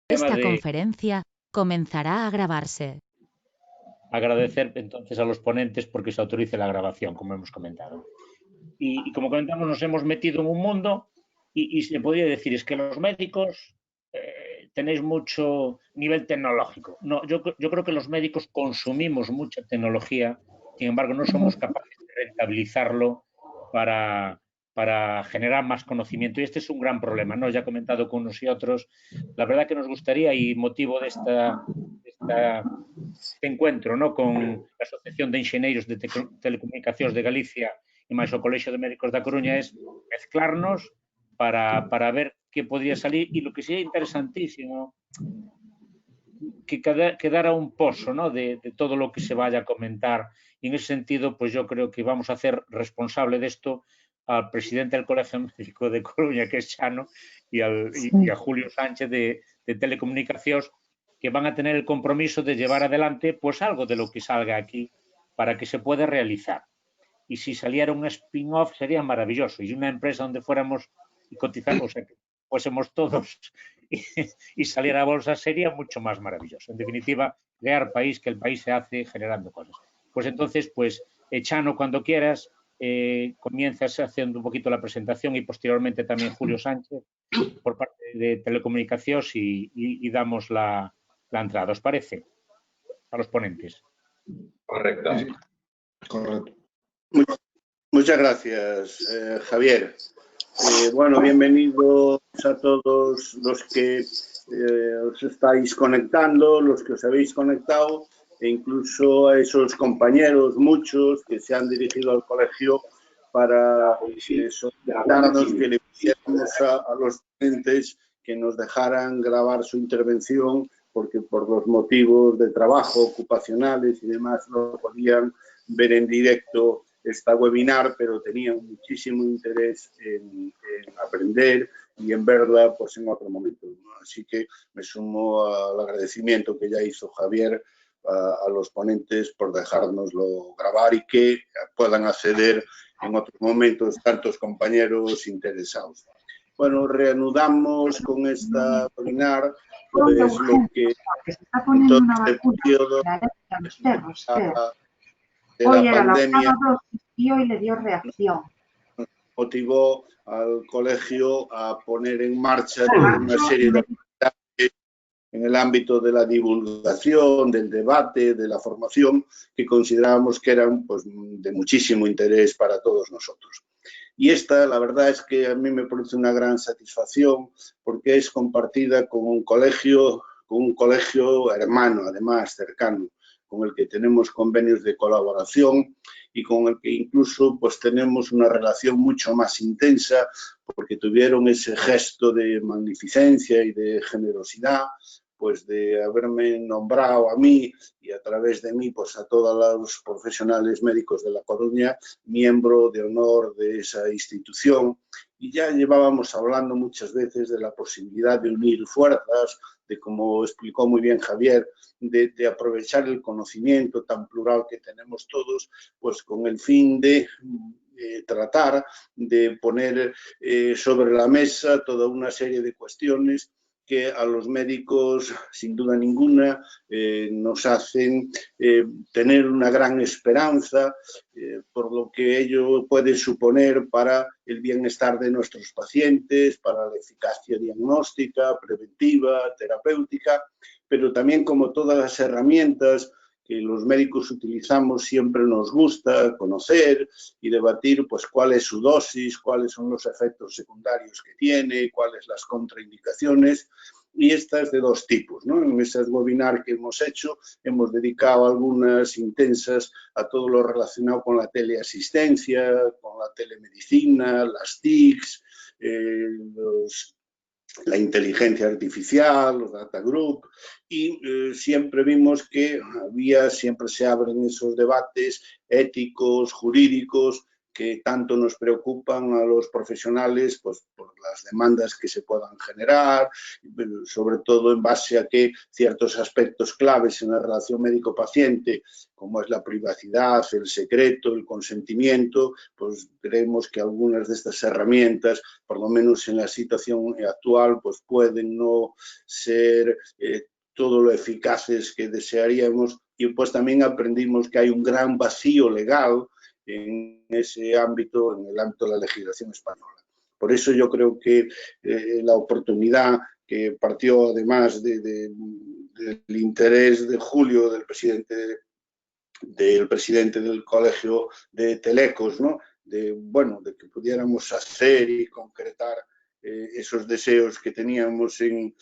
Esta de conferencia comenzará a grabarse. agradecer entonces a los ponentes porque se autorice la grabación, como hemos comentado. Y como comentamos, nos hemos metido en un mundo y se podría decir, es que los médicos tenéis mucho nivel tecnológico. No, yo creo que los médicos consumimos mucha tecnología, sin embargo, no somos capaces de rentabilizarlo para, para generar más conocimiento. Y este es un gran problema, ¿no? Ya he comentado con unos y otros. La verdad que nos gustaría, y motivo de esta este encuentro, ¿no? Con a Asociación de Enxeneiros de Telecomunicacións de Galicia e máis o Colexio de Médicos da Coruña es mezclarnos para ver que podría salir e lo que sería interesantísimo que quedara un pozo, ¿no? de todo lo que se vaya a comentar. Y en ese sentido, pues yo creo que vamos a hacer responsable de esto al presidente del Colegio Médico de Coruña, que es Chano, y a Julio Sánchez de Telecomunicacións, que van a tener el compromiso de llevar adelante pues algo de lo que salga aquí para que se pueda realizar. Y si saliera un spin-off sería maravilloso. Y una empresa donde fuéramos y cotizamos, o sea, que fuésemos todos y saliera a bolsa sería mucho más maravilloso. En definitiva, crear país, que el país se hace generando cosas. Pues entonces, pues, Chano, cuando quieras, comienzas haciendo un poquito la presentación y posteriormente también Julio Sánchez por parte de Telecomunicacións y damos la entrada. ¿Os parece? A los ponentes. Correcto. Sí, correcto. Muchas gracias, Javier. Bueno, bienvenidos a todos los que os estáis conectando, los que os habéis conectado, e incluso a esos compañeros, muchos, que se han dirigido al colegio para solicitarnos que le pidiéramos a los ponentes que nos dejaran grabar su intervención, porque por los motivos de trabajo, ocupacionales y demás, no podían ver en directo esta webinar, pero tenían muchísimo interés en aprender y en verla pues en otro momento. Así que me sumo al agradecimiento que ya hizo Javier a los ponentes por dejárnoslo grabar y que puedan acceder en otros momentos tantos compañeros interesados. Bueno, reanudamos con esta webinar, pues lo que en todo este periodo de la pandemia y hoy le dio reacción. Motivó al colegio a poner en marcha toda una serie de actividades en el ámbito de la divulgación, del debate, de la formación, que considerábamos que eran pues, de muchísimo interés para todos nosotros. Y esta, la verdad es que a mí me produce una gran satisfacción porque es compartida con un colegio hermano, además, cercano, con el que tenemos convenios de colaboración y con el que incluso pues tenemos una relación mucho más intensa porque tuvieron ese gesto de magnificencia y de generosidad pues de haberme nombrado a mí y a través de mí pues a todos los profesionales médicos de La Coruña miembro de honor de esa institución y ya llevábamos hablando muchas veces de la posibilidad de unir fuerzas, de como explicó muy bien Javier, de aprovechar el conocimiento tan plural que tenemos todos, pues con el fin de tratar de poner sobre la mesa toda una serie de cuestiones que a los médicos, sin duda ninguna, nos hacen tener una gran esperanza por lo que ello puede suponer para el bienestar de nuestros pacientes, para la eficacia diagnóstica, preventiva, terapéutica, pero también como todas las herramientas que los médicos utilizamos siempre nos gusta conocer y debatir pues cuál es su dosis, cuáles son los efectos secundarios que tiene, cuáles las contraindicaciones y estas de dos tipos, ¿no? En esas webinars que hemos hecho hemos dedicado algunas intensas a todo lo relacionado con la teleasistencia, con la telemedicina, las TICs, la inteligencia artificial, los data group, y siempre vimos que siempre se abren esos debates éticos, jurídicos, que tanto nos preocupan a los profesionales, pues por las demandas que se puedan generar, sobre todo en base a que ciertos aspectos claves en la relación médico-paciente, como es la privacidad, el secreto, el consentimiento, pues creemos que algunas de estas herramientas, por lo menos en la situación actual, pues pueden no ser todo lo eficaces que desearíamos, y pues también aprendimos que hay un gran vacío legal en ese ámbito, en el ámbito de la legislación española. Por eso yo creo que la oportunidad que partió además del interés de Julio, del presidente del Colegio de Telecos, ¿no? de que pudiéramos hacer y concretar esos deseos que teníamos en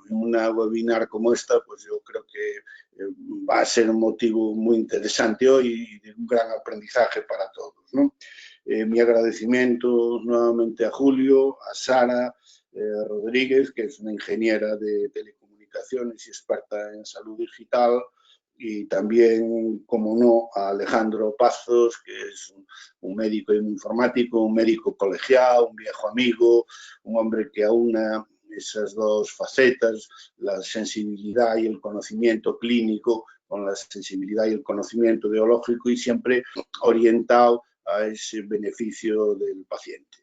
una webinar como esta, pues yo creo que va a ser un motivo muy interesante hoy y de un gran aprendizaje para todos, ¿no? Mi agradecimiento nuevamente a Julio, a Sara Rodríguez, que es una ingeniera de telecomunicaciones y experta en salud digital, y también, como no, a Alejandro Pazos, que es un médico informático, un médico colegiado, un viejo amigo, un hombre que aúna esas dos facetas, la sensibilidad y el conocimiento clínico con la sensibilidad y el conocimiento biológico, y siempre orientado a ese beneficio del paciente.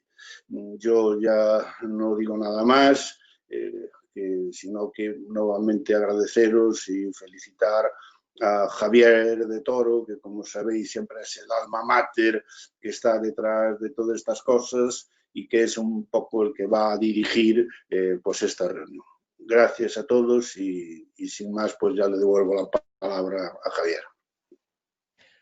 Yo ya no digo nada más, sino que nuevamente agradeceros y felicitar a Javier de Toro, que como sabéis siempre es el alma mater que está detrás de todas estas cosas y que es un poco el que va a dirigir pues esta reunión. Gracias a todos y sin más pues ya le devuelvo la palabra a Javier.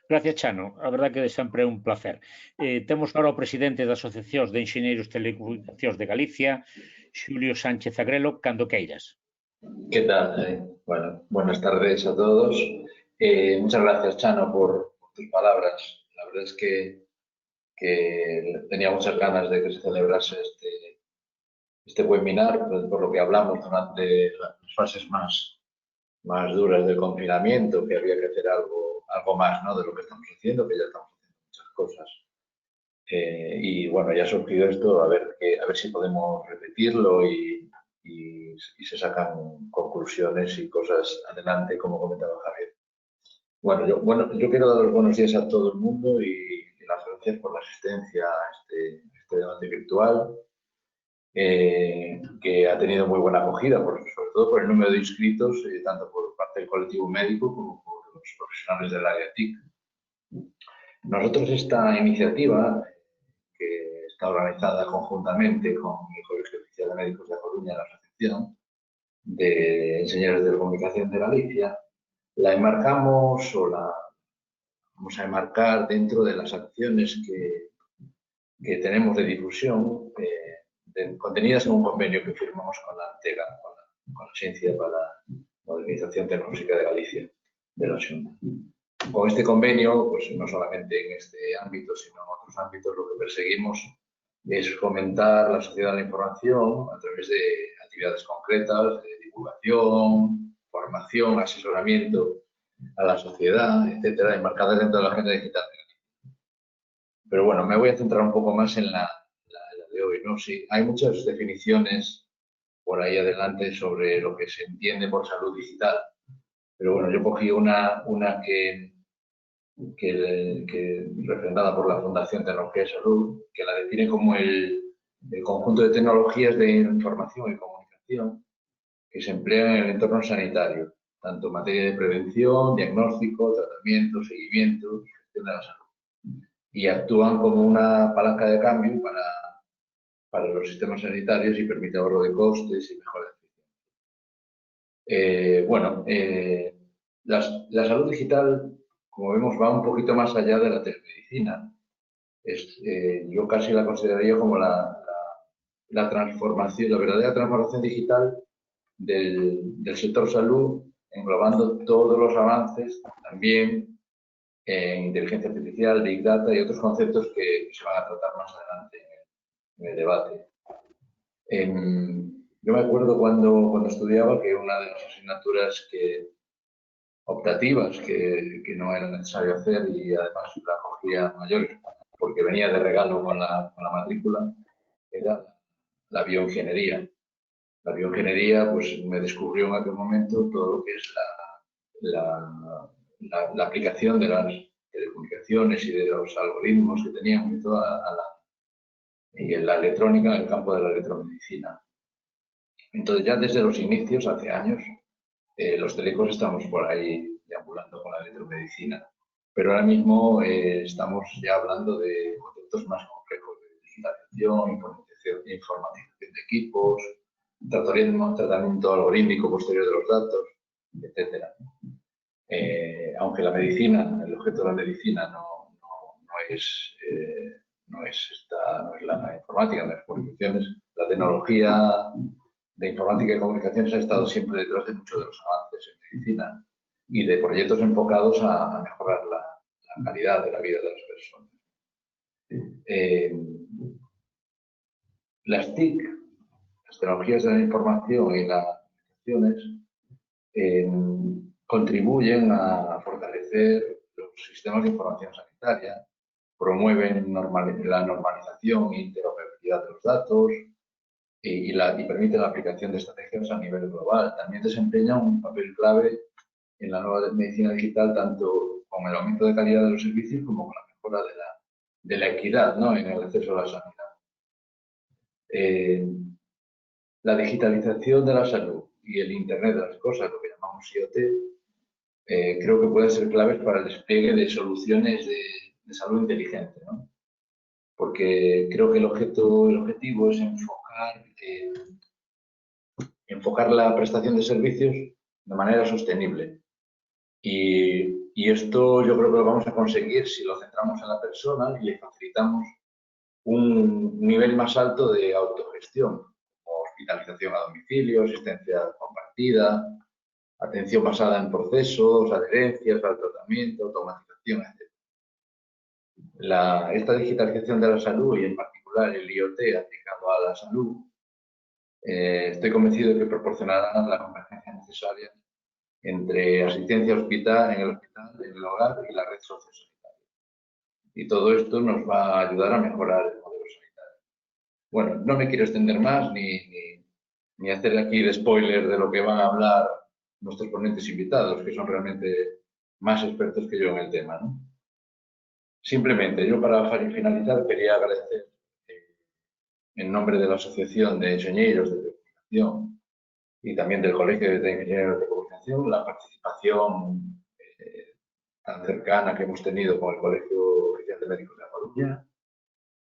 Gracias, Chano. A verdad que sempre é un placer. Temos agora o presidente da Asociación de Enxeñeiros de Telecomunicacións de Galicia, Xulio Sánchez Agrelo, cando queiras. ¿Qué tal? Bueno, buenas tardes a todos. Muchas gracias, Chano, por tus palabras. La verdad es que tenía muchas ganas de que se celebrase este webinar, por lo que hablamos durante las fases más duras del confinamiento, que había que hacer algo más, ¿no?, de lo que estamos haciendo, que ya estamos haciendo muchas cosas. Y bueno, ya ha surgido esto, a ver si podemos repetirlo y se sacan conclusiones y cosas adelante, como comentaba Javier. Bueno, yo quiero dar los buenos días a todo el mundo y las gracias por la asistencia a este debate virtual, que ha tenido muy buena acogida, sobre todo por el número de inscritos, tanto por parte del colectivo médico como por los profesionales del área TIC. Nosotros esta iniciativa, que está organizada conjuntamente con el Colegio Oficial de Médicos de Coruña, la Asociación de Enseñadores de Comunicación de Galicia, la enmarcamos o la vamos a enmarcar dentro de las acciones que tenemos de difusión contenidas en un convenio que firmamos con la ANTEGA, con la Agencia para la Modernización Tecnológica de Galicia, de la Xunta. Con este convenio, pues no solamente en este ámbito, sino en otros ámbitos, lo que perseguimos es fomentar la sociedad de la información a través de actividades concretas, de divulgación, formación, asesoramiento a la sociedad, etcétera, enmarcadas dentro de la agenda digital. Pero bueno, me voy a centrar un poco más en la de hoy, ¿no? Sí, hay muchas definiciones por ahí adelante sobre lo que se entiende por salud digital, pero bueno, yo cogí una que representada por la Fundación Tecnología y Salud, que la define como el conjunto de tecnologías de información y comunicación que se emplean en el entorno sanitario, tanto en materia de prevención, diagnóstico, tratamiento, seguimiento y gestión de la salud. Y actúan como una palanca de cambio para los sistemas sanitarios y permite ahorro de costes y mejora de eficiencia. La salud digital, como vemos, va un poquito más allá de la telemedicina. Yo casi la consideraría como la transformación, la verdadera transformación digital del sector salud, englobando todos los avances, también en inteligencia artificial, Big Data y otros conceptos que se van a tratar más adelante en el debate. Yo me acuerdo cuando estudiaba que una de las asignaturas optativas que no era necesario hacer, y además la cogía mayores porque venía de regalo con la matrícula, era la bioingeniería. La bioingeniería pues, me descubrió en aquel momento todo lo que es la aplicación de las telecomunicaciones y de los algoritmos que teníamos y toda y en la electrónica en el campo de la electromedicina. Entonces ya desde los inicios, hace años, los telecos estamos por ahí deambulando con la electromedicina, pero ahora mismo estamos ya hablando de conceptos más complejos de digitalización, informatización de equipos, tratamiento algorítmico posterior de los datos, etc. Aunque la medicina, el objeto de la medicina no es la informática, las comunicaciones, la tecnología de informática y comunicaciones ha estado siempre detrás de muchos de los avances en medicina y de proyectos enfocados a mejorar la calidad de la vida de las personas. Las TIC, las tecnologías de la información y las comunicaciones, contribuyen a fortalecer los sistemas de información sanitaria, promueven la normalización e interoperabilidad de los datos y permiten la aplicación de estrategias a nivel global. También desempeña un papel clave en la nueva medicina digital, tanto con el aumento de calidad de los servicios como con la mejora de la equidad, ¿no?, en el acceso a la sanidad. La digitalización de la salud y el Internet de las cosas, lo que llamamos IoT, creo que pueden ser claves para el despliegue de soluciones de salud inteligente, ¿no? Porque creo que el objetivo es enfocar la prestación de servicios de manera sostenible. Y esto yo creo que lo vamos a conseguir si lo centramos en la persona y le facilitamos un nivel más alto de autogestión, como hospitalización a domicilio, asistencia compartida, atención basada en procesos, adherencias al tratamiento, automatización, etc. Esta digitalización de la salud y en particular el IoT aplicado a la salud, estoy convencido de que proporcionará la convergencia necesaria entre asistencia en el hospital, en el hogar y la red sociosanitaria. Y todo esto nos va a ayudar a mejorar el modelo sanitario. Bueno, no me quiero extender más ni hacer aquí de spoiler de lo que van a hablar nuestros ponentes invitados, que son realmente más expertos que yo en el tema, ¿no? Simplemente, yo para finalizar quería agradecer en nombre de la Asociación de Ingenieros de Telecomunicación y también del Colegio de Ingenieros de Comunicación la participación tan cercana que hemos tenido con el Colegio Oficial de Médicos de La Coruña,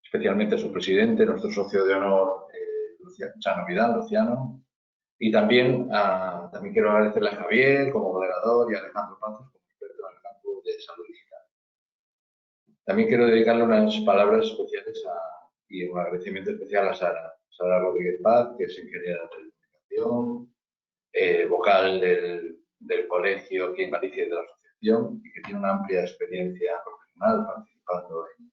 especialmente a su presidente, nuestro socio de honor, Chano Vidal, Luciano, y también quiero agradecerle a Javier como moderador y a Alejandro Pazos como experto en el campo de salud digital. También quiero dedicarle unas palabras especiales y un agradecimiento especial a Sara Rodríguez Paz, que es ingeniera de telecomunicación, vocal del colegio aquí en Galicia y de la asociación, y que tiene una amplia experiencia profesional participando en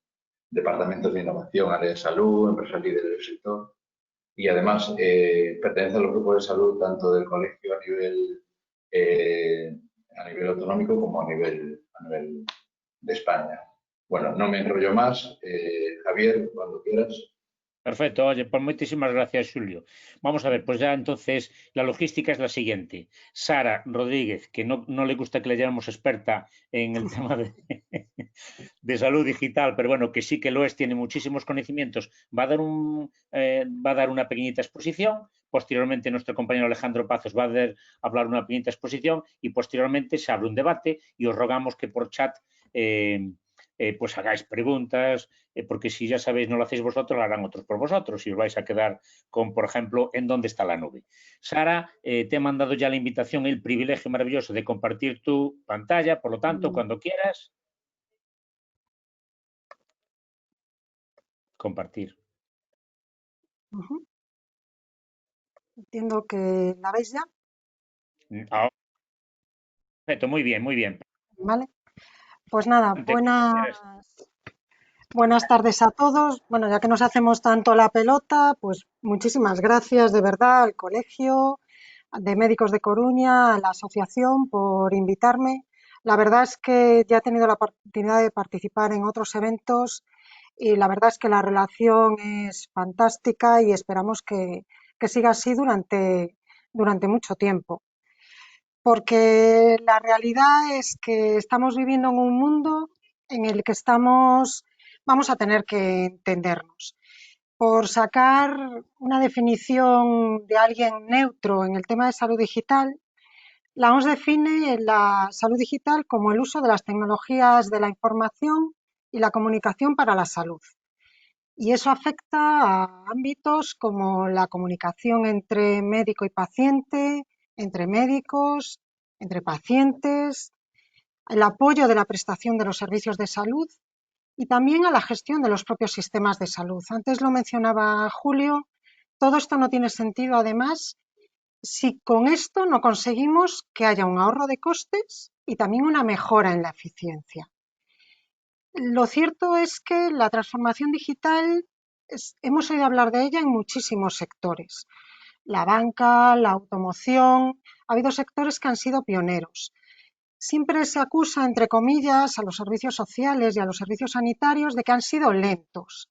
departamentos de innovación, área de salud, empresas líderes del sector, y además pertenece a los grupos de salud tanto del colegio a nivel autonómico como a nivel de España. Bueno, no me enrollo más. Javier, cuando quieras. Perfecto, oye, pues muchísimas gracias, Julio. Vamos a ver, pues ya entonces la logística es la siguiente. Sara Rodríguez, que no le gusta que le llamemos experta en el tema de salud digital, pero bueno, que sí que lo es, tiene muchísimos conocimientos, va a dar una pequeñita exposición. Posteriormente, nuestro compañero Alejandro Pazos va a hablar una pequeñita exposición y posteriormente se abre un debate y os rogamos que por chat pues hagáis preguntas, porque si ya sabéis no lo hacéis vosotros, lo harán otros por vosotros y os vais a quedar con, por ejemplo, ¿en dónde está la nube? Sara, te he mandado ya la invitación, el privilegio maravilloso de compartir tu pantalla, por lo tanto, cuando quieras, compartir. Entiendo que la veis ya. Perfecto, muy bien, muy bien. Vale. Pues nada, buenas tardes a todos. Bueno, ya que nos hacemos tanto la pelota, pues muchísimas gracias de verdad al Colegio de Médicos de Coruña, a la asociación por invitarme. La verdad es que ya he tenido la oportunidad de participar en otros eventos y la verdad es que la relación es fantástica y esperamos que siga así durante mucho tiempo. Porque la realidad es que estamos viviendo en un mundo en el que vamos a tener que entendernos. Por sacar una definición de alguien neutro en el tema de salud digital, la OMS define la salud digital como el uso de las tecnologías de la información y la comunicación para la salud. Y eso afecta a ámbitos como la comunicación entre médico y paciente, entre médicos, entre pacientes, el apoyo de la prestación de los servicios de salud y también a la gestión de los propios sistemas de salud. Antes lo mencionaba Julio, todo esto no tiene sentido además si con esto no conseguimos que haya un ahorro de costes y también una mejora en la eficiencia. Lo cierto es que la transformación digital, hemos oído hablar de ella en muchísimos sectores. La banca, la automoción, ha habido sectores que han sido pioneros. Siempre se acusa, entre comillas, a los servicios sociales y a los servicios sanitarios de que han sido lentos.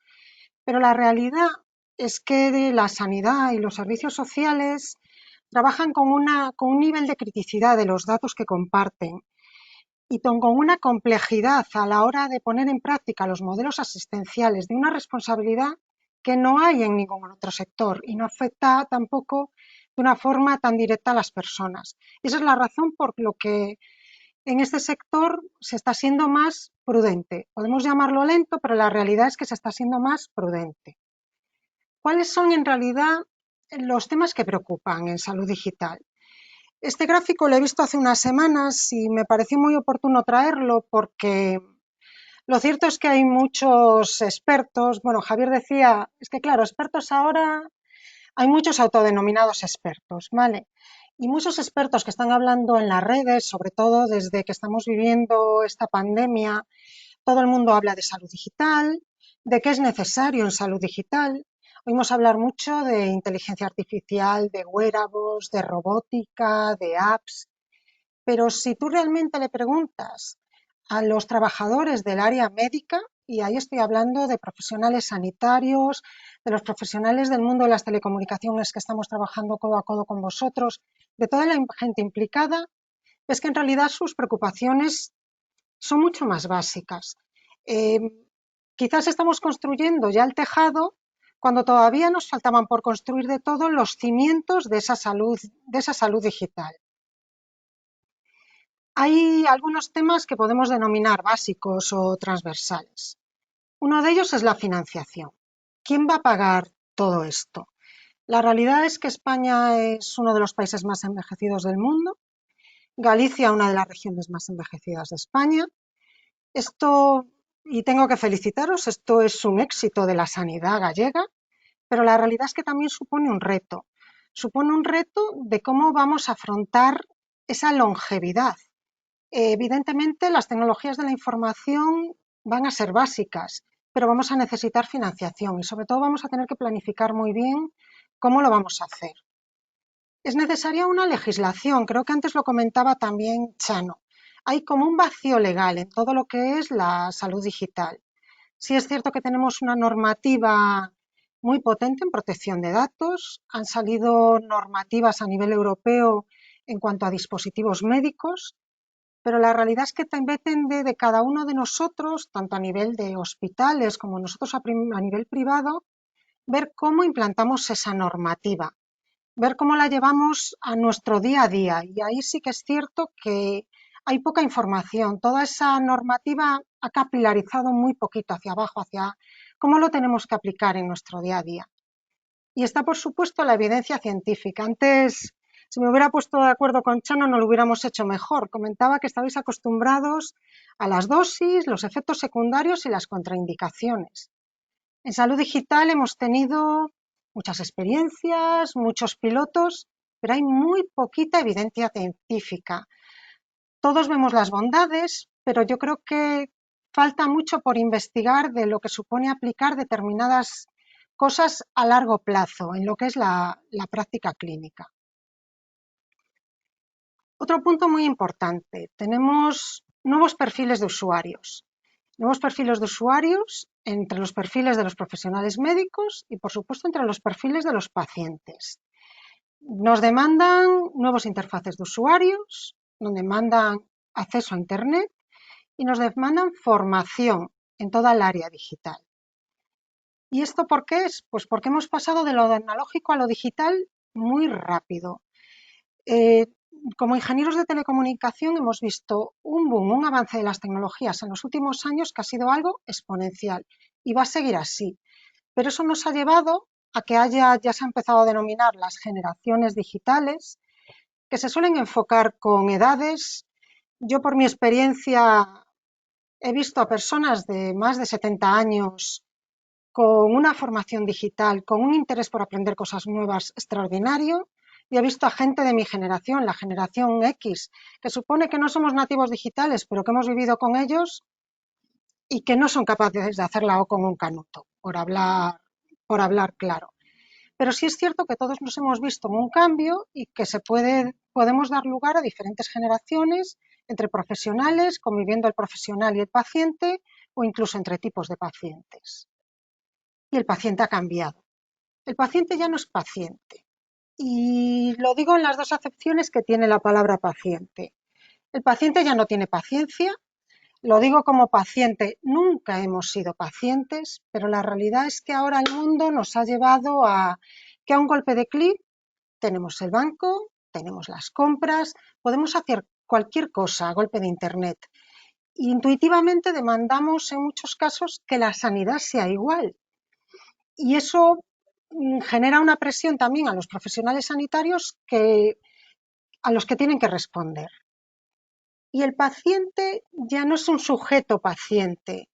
Pero la realidad es que la sanidad y los servicios sociales trabajan con un nivel de criticidad de los datos que comparten y con una complejidad a la hora de poner en práctica los modelos asistenciales de una responsabilidad que no hay en ningún otro sector y no afecta tampoco de una forma tan directa a las personas. Esa es la razón por lo que en este sector se está siendo más prudente. Podemos llamarlo lento, pero la realidad es que se está siendo más prudente. ¿Cuáles son en realidad los temas que preocupan en salud digital? Este gráfico lo he visto hace unas semanas y me pareció muy oportuno traerlo porque lo cierto es que hay muchos expertos. Bueno, Javier decía, es que claro, expertos ahora, hay muchos autodenominados expertos, ¿vale? Y muchos expertos que están hablando en las redes, sobre todo desde que estamos viviendo esta pandemia, todo el mundo habla de salud digital, de qué es necesario en salud digital. Oímos hablar mucho de inteligencia artificial, de wearables, de robótica, de apps, pero si tú realmente le preguntas a los trabajadores del área médica, y ahí estoy hablando de profesionales sanitarios, de los profesionales del mundo de las telecomunicaciones que estamos trabajando codo a codo con vosotros, de toda la gente implicada, es que en realidad sus preocupaciones son mucho más básicas. Quizás estamos construyendo ya el tejado cuando todavía nos faltaban por construir de todo los cimientos de esa salud digital. Hay algunos temas que podemos denominar básicos o transversales. Uno de ellos es la financiación. ¿Quién va a pagar todo esto? La realidad es que España es uno de los países más envejecidos del mundo, Galicia una de las regiones más envejecidas de España. Esto, y tengo que felicitaros, esto es un éxito de la sanidad gallega, pero la realidad es que también supone un reto. Supone un reto de cómo vamos a afrontar esa longevidad. Evidentemente, las tecnologías de la información van a ser básicas, pero vamos a necesitar financiación y sobre todo vamos a tener que planificar muy bien cómo lo vamos a hacer. Es necesaria una legislación, creo que antes lo comentaba también Chano. Hay como un vacío legal en todo lo que es la salud digital. Sí es cierto que tenemos una normativa muy potente en protección de datos, han salido normativas a nivel europeo en cuanto a dispositivos médicos, pero la realidad es que depende de cada uno de nosotros, tanto a nivel de hospitales como nosotros a nivel privado, ver cómo implantamos esa normativa, ver cómo la llevamos a nuestro día a día. Y ahí sí que es cierto que hay poca información. Toda esa normativa ha capilarizado muy poquito hacia abajo, hacia cómo lo tenemos que aplicar en nuestro día a día. Y está, por supuesto, la evidencia científica. Antes, si me hubiera puesto de acuerdo con Chano, no lo hubiéramos hecho mejor. Comentaba que estabais acostumbrados a las dosis, los efectos secundarios y las contraindicaciones. En salud digital hemos tenido muchas experiencias, muchos pilotos, pero hay muy poquita evidencia científica. Todos vemos las bondades, pero yo creo que falta mucho por investigar de lo que supone aplicar determinadas cosas a largo plazo en lo que es la práctica clínica. Otro punto muy importante, tenemos nuevos perfiles de usuarios. Nuevos perfiles de usuarios entre los perfiles de los profesionales médicos y, por supuesto, entre los perfiles de los pacientes. Nos demandan nuevos interfaces de usuarios, nos demandan acceso a Internet y nos demandan formación en toda el área digital. ¿Y esto por qué es? Pues porque hemos pasado de lo analógico a lo digital muy rápido. Como ingenieros de telecomunicación hemos visto un boom, un avance de las tecnologías en los últimos años que ha sido algo exponencial y va a seguir así. Pero eso nos ha llevado a que ya se ha empezado a denominar las generaciones digitales, que se suelen enfocar con edades. Yo, por mi experiencia, he visto a personas de más de 70 años con una formación digital, con un interés por aprender cosas nuevas extraordinario, y he visto a gente de mi generación, la generación X, que supone que no somos nativos digitales, pero que hemos vivido con ellos y que no son capaces de hacer la O con un canuto, por hablar claro. Pero sí es cierto que todos nos hemos visto en un cambio y que podemos dar lugar a diferentes generaciones entre profesionales, conviviendo el profesional y el paciente, o incluso entre tipos de pacientes. Y el paciente ha cambiado. El paciente ya no es paciente. Y lo digo en las dos acepciones que tiene la palabra paciente. El paciente ya no tiene paciencia. Lo digo como paciente, nunca hemos sido pacientes, pero la realidad es que ahora el mundo nos ha llevado a que a un golpe de clic tenemos el banco, tenemos las compras, podemos hacer cualquier cosa a golpe de Internet. Intuitivamente demandamos en muchos casos que la sanidad sea igual. Y eso genera una presión también a los profesionales sanitarios a los que tienen que responder. Y el paciente ya no es un sujeto paciente.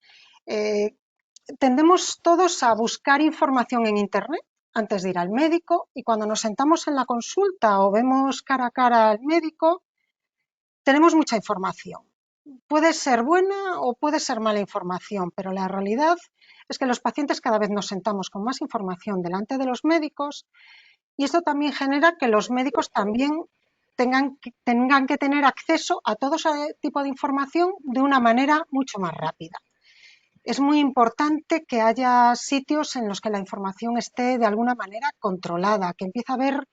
Tendemos todos a buscar información en Internet antes de ir al médico, y cuando nos sentamos en la consulta o vemos cara a cara al médico, tenemos mucha información. Puede ser buena o puede ser mala información, pero la realidad es que los pacientes cada vez nos sentamos con más información delante de los médicos, y esto también genera que los médicos también tengan que tener acceso a todo ese tipo de información de una manera mucho más rápida. Es muy importante que haya sitios en los que la información esté de alguna manera controlada, que empiece a haber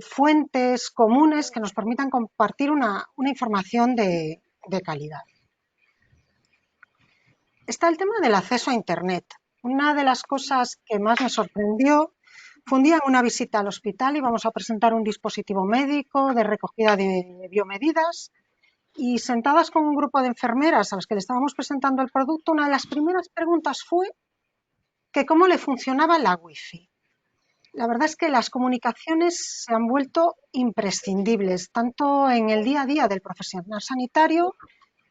fuentes comunes que nos permitan compartir una información de calidad. Está el tema del acceso a Internet. Una de las cosas que más me sorprendió fue un día en una visita al hospital. Íbamos a presentar un dispositivo médico de recogida de biomedidas, y sentadas con un grupo de enfermeras a las que le estábamos presentando el producto, una de las primeras preguntas fue que cómo le funcionaba la Wi-Fi. La verdad es que las comunicaciones se han vuelto imprescindibles, tanto en el día a día del profesional sanitario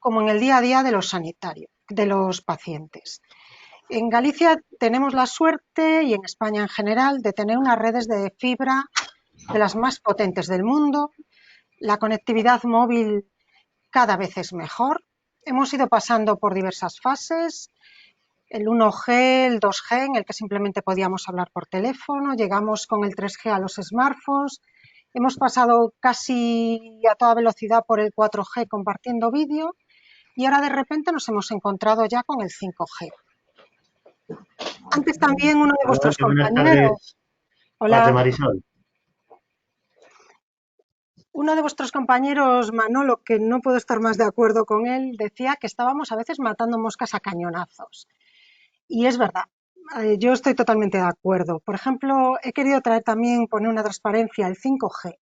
como en el día a día de los pacientes. En Galicia tenemos la suerte, y en España en general, de tener unas redes de fibra de las más potentes del mundo. La conectividad móvil cada vez es mejor. Hemos ido pasando por diversas fases, el 1G, el 2G, en el que simplemente podíamos hablar por teléfono, llegamos con el 3G a los smartphones, hemos pasado casi a toda velocidad por el 4G compartiendo vídeo, y ahora de repente nos hemos encontrado ya con el 5G. Antes también uno de vuestros compañeros... Hola. Marisol. Uno de vuestros compañeros, Manolo, que no puedo estar más de acuerdo con él, decía que estábamos a veces matando moscas a cañonazos. Y es verdad, yo estoy totalmente de acuerdo. Por ejemplo, he querido poner una transparencia, el 5G.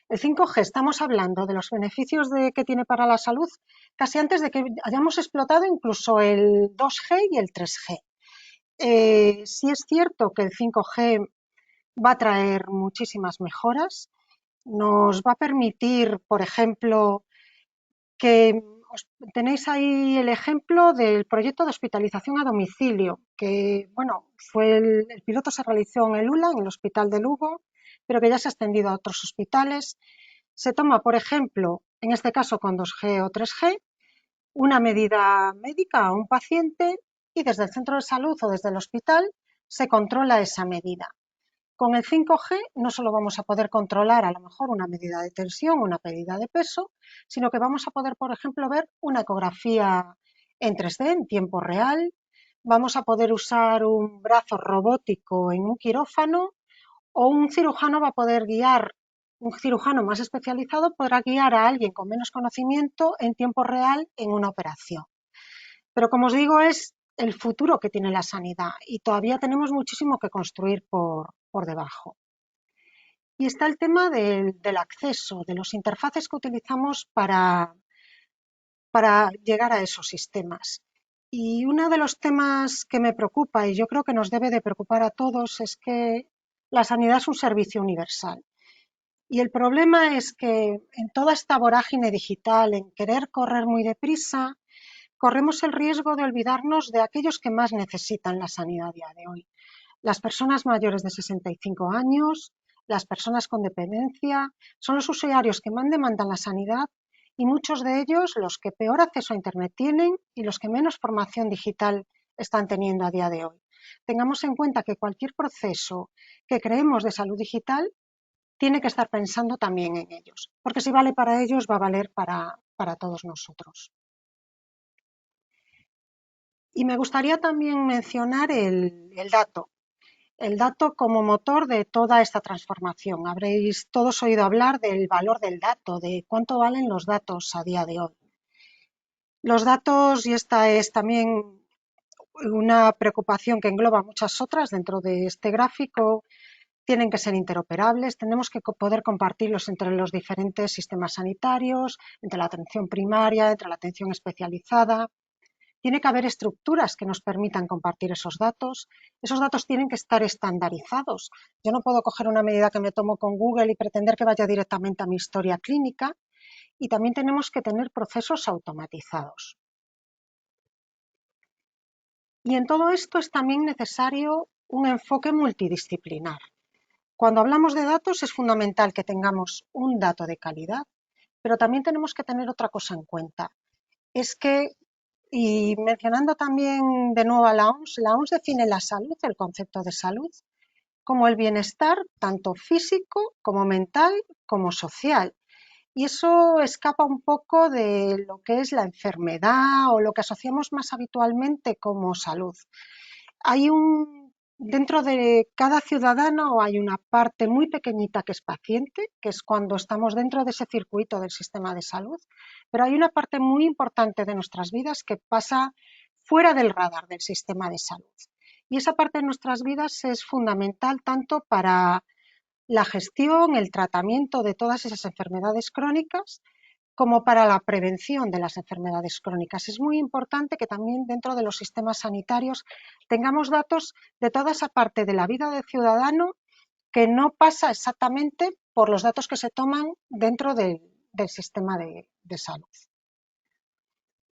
El 5G, estamos hablando de los beneficios que tiene para la salud casi antes de que hayamos explotado incluso el 2G y el 3G. Sí es cierto que el 5G va a traer muchísimas mejoras. Nos va a permitir, por ejemplo, que tenéis ahí el ejemplo del proyecto de hospitalización a domicilio, que bueno, el piloto se realizó en el ULA, en el Hospital de Lugo, pero que ya se ha extendido a otros hospitales. Se toma, por ejemplo, en este caso con 2G o 3G, una medida médica a un paciente, y desde el centro de salud o desde el hospital se controla esa medida. Con el 5G no solo vamos a poder controlar a lo mejor una medida de tensión, una medida de peso, sino que vamos a poder, por ejemplo, ver una ecografía en 3D en tiempo real, vamos a poder usar un brazo robótico en un quirófano o un cirujano va a poder guiar, un cirujano más especializado podrá guiar a alguien con menos conocimiento en tiempo real en una operación. Pero como os digo, es el futuro que tiene la sanidad y todavía tenemos muchísimo que construir por debajo. Y está el tema del acceso, de los interfaces que utilizamos para llegar a esos sistemas. Y uno de los temas que me preocupa y yo creo que nos debe de preocupar a todos es que la sanidad es un servicio universal. Y el problema es que en toda esta vorágine digital, en querer correr muy deprisa, corremos el riesgo de olvidarnos de aquellos que más necesitan la sanidad a día de hoy. Las personas mayores de 65 años, las personas con dependencia, son los usuarios que más demandan la sanidad y muchos de ellos los que peor acceso a Internet tienen y los que menos formación digital están teniendo a día de hoy. Tengamos en cuenta que cualquier proceso que creemos de salud digital tiene que estar pensando también en ellos, porque si vale para ellos, va a valer para todos nosotros. Y me gustaría también mencionar el dato como motor de toda esta transformación. Habréis todos oído hablar del valor del dato, de cuánto valen los datos a día de hoy. Los datos, y esta es también una preocupación que engloba muchas otras dentro de este gráfico, tienen que ser interoperables, tenemos que poder compartirlos entre los diferentes sistemas sanitarios, entre la atención primaria, entre la atención especializada. Tiene que haber estructuras que nos permitan compartir esos datos tienen que estar estandarizados. Yo no puedo coger una medida que me tomo con Google y pretender que vaya directamente a mi historia clínica, y también tenemos que tener procesos automatizados. Y en todo esto es también necesario un enfoque multidisciplinar. Cuando hablamos de datos es fundamental que tengamos un dato de calidad, pero también tenemos que tener otra cosa en cuenta. Es que, y mencionando también de nuevo a la OMS define la salud, el concepto de salud, como el bienestar tanto físico como mental como social. Y eso escapa un poco de lo que es la enfermedad o lo que asociamos más habitualmente como salud. Dentro de cada ciudadano hay una parte muy pequeñita que es paciente, que es cuando estamos dentro de ese circuito del sistema de salud, pero hay una parte muy importante de nuestras vidas que pasa fuera del radar del sistema de salud. Y esa parte de nuestras vidas es fundamental tanto para la gestión, el tratamiento de todas esas enfermedades crónicas, como para la prevención de las enfermedades crónicas. Es muy importante que también dentro de los sistemas sanitarios tengamos datos de toda esa parte de la vida del ciudadano que no pasa exactamente por los datos que se toman dentro del sistema de salud.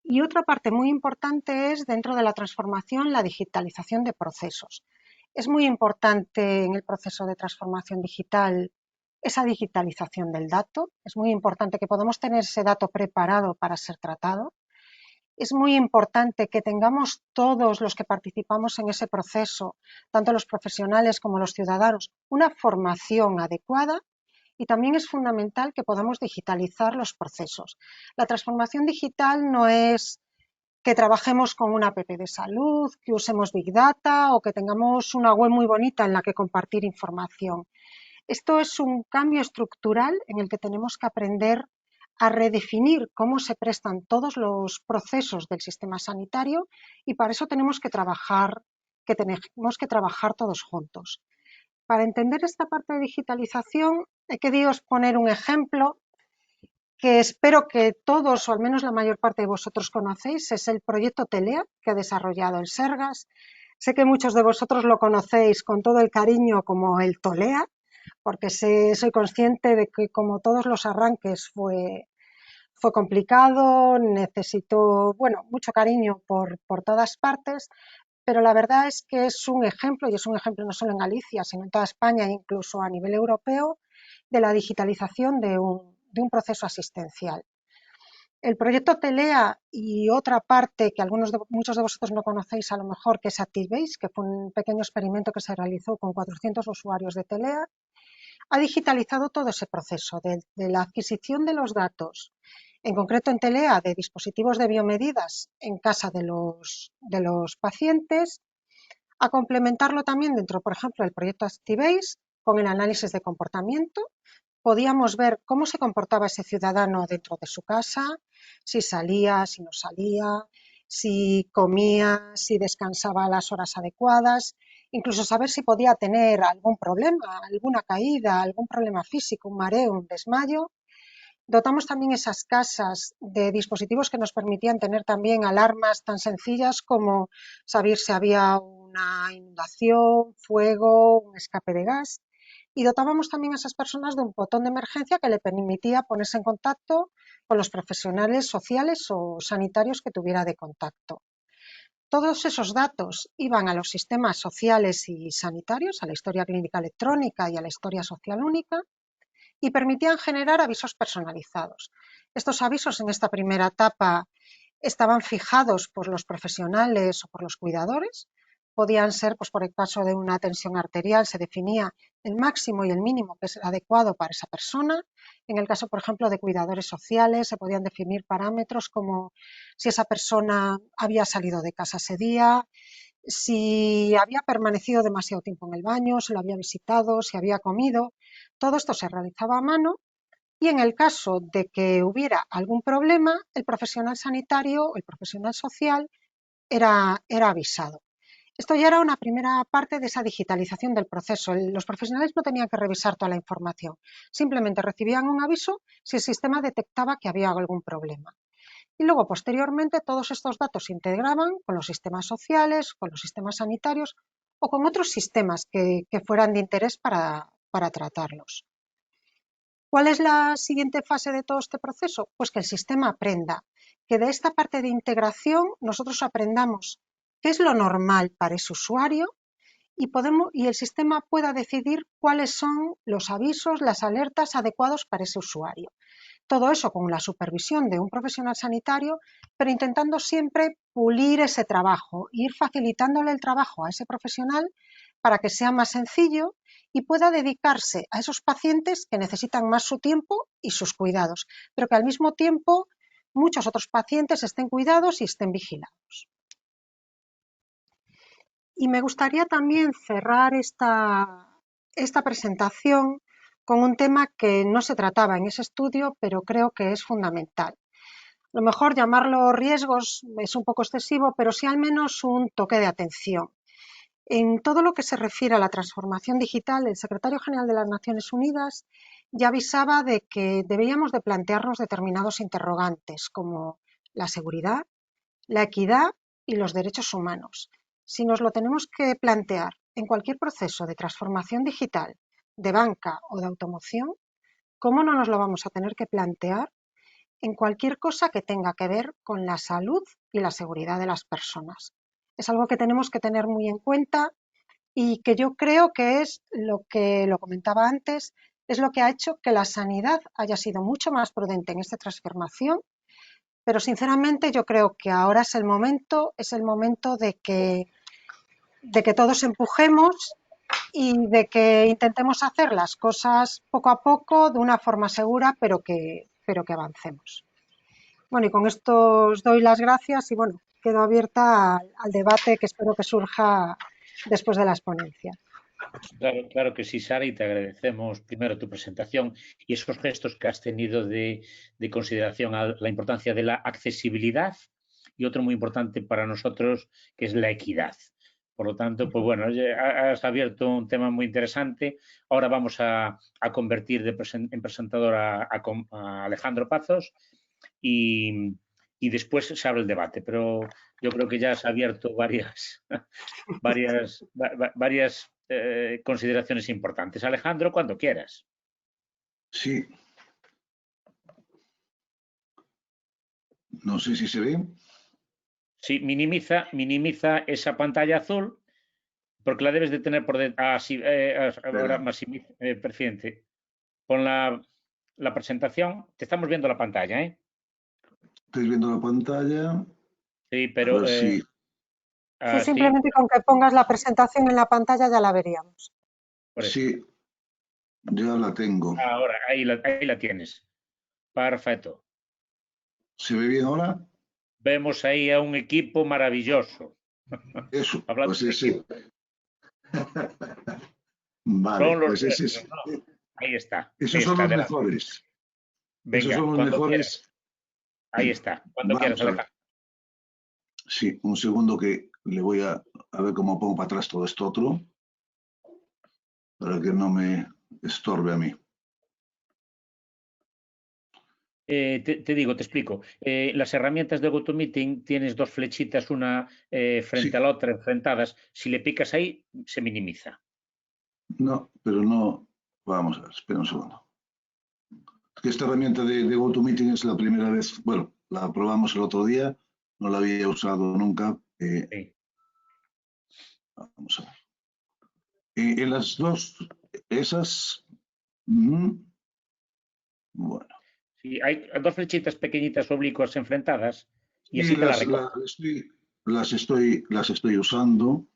Y otra parte muy importante es, dentro de la transformación, la digitalización de procesos. Es muy importante en el proceso de transformación digital esa digitalización del dato. Es muy importante que podamos tener ese dato preparado para ser tratado. Es muy importante que tengamos todos los que participamos en ese proceso, tanto los profesionales como los ciudadanos, una formación adecuada. Y también es fundamental que podamos digitalizar los procesos. La transformación digital no es que trabajemos con una app de salud, que usemos Big Data o que tengamos una web muy bonita en la que compartir información. Esto es un cambio estructural en el que tenemos que aprender a redefinir cómo se prestan todos los procesos del sistema sanitario, y para eso tenemos que trabajar todos juntos. Para entender esta parte de digitalización he querido poner un ejemplo que espero que todos, o al menos la mayor parte de vosotros conocéis. Es el proyecto Telea que ha desarrollado el Sergas. Sé que muchos de vosotros lo conocéis con todo el cariño como el Tolea, porque soy consciente de que, como todos los arranques, fue complicado, necesitó mucho cariño por todas partes, pero la verdad es que es un ejemplo, y es un ejemplo no solo en Galicia, sino en toda España e incluso a nivel europeo, de la digitalización de un proceso asistencial. El proyecto Telea y otra parte que muchos de vosotros no conocéis a lo mejor, que es Activebase, que fue un pequeño experimento que se realizó con 400 usuarios de Telea, ha digitalizado todo ese proceso de la adquisición de los datos en concreto en Telea, de dispositivos de biomedidas en casa de los pacientes, a complementarlo también dentro, por ejemplo, del proyecto Activate con el análisis de comportamiento. Podíamos ver cómo se comportaba ese ciudadano dentro de su casa, si salía, si no salía, si comía, si descansaba a las horas adecuadas, incluso saber si podía tener algún problema, alguna caída, algún problema físico, un mareo, un desmayo. Dotamos también esas casas de dispositivos que nos permitían tener también alarmas tan sencillas como saber si había una inundación, fuego, un escape de gas. Y dotábamos también a esas personas de un botón de emergencia que le permitía ponerse en contacto con los profesionales sociales o sanitarios que tuviera de contacto. Todos esos datos iban a los sistemas sociales y sanitarios, a la historia clínica electrónica y a la historia social única, y permitían generar avisos personalizados. Estos avisos en esta primera etapa estaban fijados por los profesionales o por los cuidadores. Podían ser, pues por el caso de una tensión arterial, se definía el máximo y el mínimo que es adecuado para esa persona. En el caso, por ejemplo, de cuidadores sociales, se podían definir parámetros como si esa persona había salido de casa ese día, si había permanecido demasiado tiempo en el baño, si lo había visitado, si había comido. Todo esto se realizaba a mano y en el caso de que hubiera algún problema, el profesional sanitario o el profesional social era avisado. Esto ya era una primera parte de esa digitalización del proceso. Los profesionales no tenían que revisar toda la información, simplemente recibían un aviso si el sistema detectaba que había algún problema. Y luego, posteriormente, todos estos datos se integraban con los sistemas sociales, con los sistemas sanitarios o con otros sistemas que fueran de interés para tratarlos. ¿Cuál es la siguiente fase de todo este proceso? Pues que el sistema aprenda, que de esta parte de integración nosotros aprendamos qué es lo normal para ese usuario y el sistema pueda decidir cuáles son los avisos, las alertas adecuados para ese usuario. Todo eso con la supervisión de un profesional sanitario, pero intentando siempre pulir ese trabajo, ir facilitándole el trabajo a ese profesional para que sea más sencillo y pueda dedicarse a esos pacientes que necesitan más su tiempo y sus cuidados, pero que al mismo tiempo muchos otros pacientes estén cuidados y estén vigilados. Y me gustaría también cerrar esta presentación con un tema que no se trataba en ese estudio, pero creo que es fundamental. A lo mejor llamarlo riesgos es un poco excesivo, pero sí al menos un toque de atención. En todo lo que se refiere a la transformación digital, el secretario general de las Naciones Unidas ya avisaba de que debíamos de plantearnos determinados interrogantes como la seguridad, la equidad y los derechos humanos. Si nos lo tenemos que plantear en cualquier proceso de transformación digital, de banca o de automoción, ¿cómo no nos lo vamos a tener que plantear en cualquier cosa que tenga que ver con la salud y la seguridad de las personas? Es algo que tenemos que tener muy en cuenta y que yo creo que es lo que lo comentaba antes, es lo que ha hecho que la sanidad haya sido mucho más prudente en esta transformación, pero sinceramente yo creo que ahora es el momento de que todos empujemos y de que intentemos hacer las cosas poco a poco, de una forma segura, pero que avancemos. Bueno, y con esto os doy las gracias y bueno, quedo abierta al debate que espero que surja después de las ponencias. Claro, claro que sí, Sara, y te agradecemos primero tu presentación y esos gestos que has tenido de consideración a la importancia de la accesibilidad y otro muy importante para nosotros que es la equidad. Por lo tanto, pues bueno, has abierto un tema muy interesante. Ahora vamos a convertir en presentador a Alejandro Pazos y después se abre el debate, pero yo creo que ya has abierto varias consideraciones importantes. Alejandro, cuando quieras. Sí. No sé si se ve. Sí, minimiza esa pantalla azul porque la debes de tener por detrás. Ahora, presidente, pon la presentación. Te estamos viendo la pantalla, ¿eh? ¿Estáis viendo la pantalla? Sí, pero... A ver si... Sí, simplemente con que pongas la presentación en la pantalla ya la veríamos. Sí, ya la tengo. Ahora, ahí la tienes. Perfecto. ¿Se ve bien ahora? Vemos ahí a un equipo maravilloso. Eso, Hablando pues de ese. equipo, Vale, son los pues ese es. nuestros, ¿no? Ahí está. Esos Ahí son está, los adelante. mejores. Esos Venga, son los cuando mejores. quieras. Ahí está. Cuando quieras, Vamos a ver. Alejandro. Sí, un segundo que le voy a ver cómo pongo para atrás todo esto otro, para que no me estorbe a mí. Te digo, te explico. Las herramientas de GoToMeeting tienes dos flechitas, una frente Sí. a la otra, enfrentadas. Si le picas ahí, se minimiza. No, pero no. Vamos a ver, espera un segundo. Es que esta herramienta de GoToMeeting es la primera vez, bueno, la probamos el otro día, no la había usado nunca. Sí. Vamos a ver. En las dos, esas. Bueno. Sí, hay dos flechitas pequeñitas oblicuas enfrentadas y así Sí, te la recoges. las estoy usando,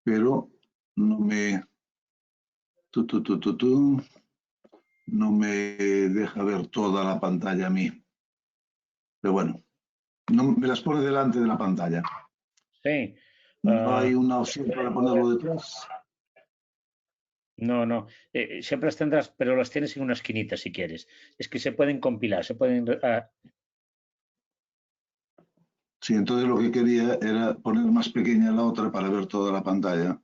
pero no me. No me deja ver toda la pantalla a mí. Pero bueno, no me las pone delante de la pantalla. Sí. No hay una opción para ponerlo detrás. No. Siempre las tendrás, pero las tienes en una esquinita si quieres. Es que se pueden compilar, se pueden. Sí, entonces lo que quería era poner más pequeña la otra para ver toda la pantalla.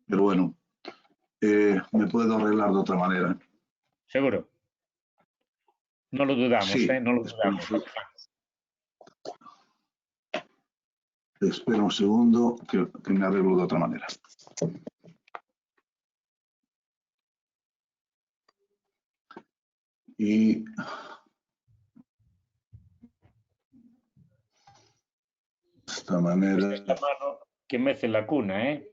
Pero bueno, me puedo arreglar de otra manera. Seguro. No lo dudamos, Sí, no lo dudamos. Espera un segundo que me arreglo de otra manera. Y de esta manera. Esta mano que mece la cuna, ¿eh?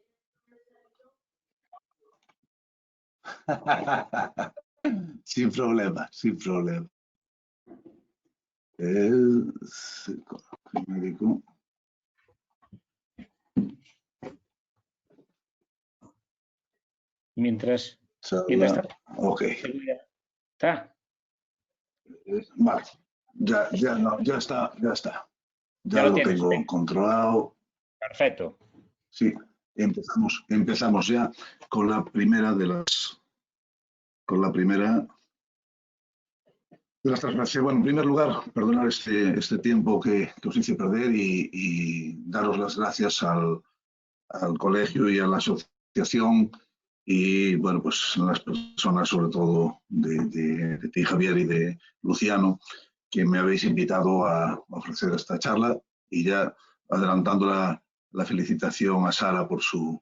Sin problema, sin problema. El médico. Mientras tanto, Ok. ¿Está? Vale. Ya está. Ya lo lo tienes. tengo controlado. Perfecto. Sí, empezamos ya con la primera de las transparencias. Bueno, en primer lugar, perdonar este tiempo que os hice perder y daros las gracias al colegio y a la asociación y, bueno, pues las personas, sobre todo de ti, Javier, y de Luciano, que me habéis invitado a ofrecer esta charla y ya adelantando la felicitación a Sara por su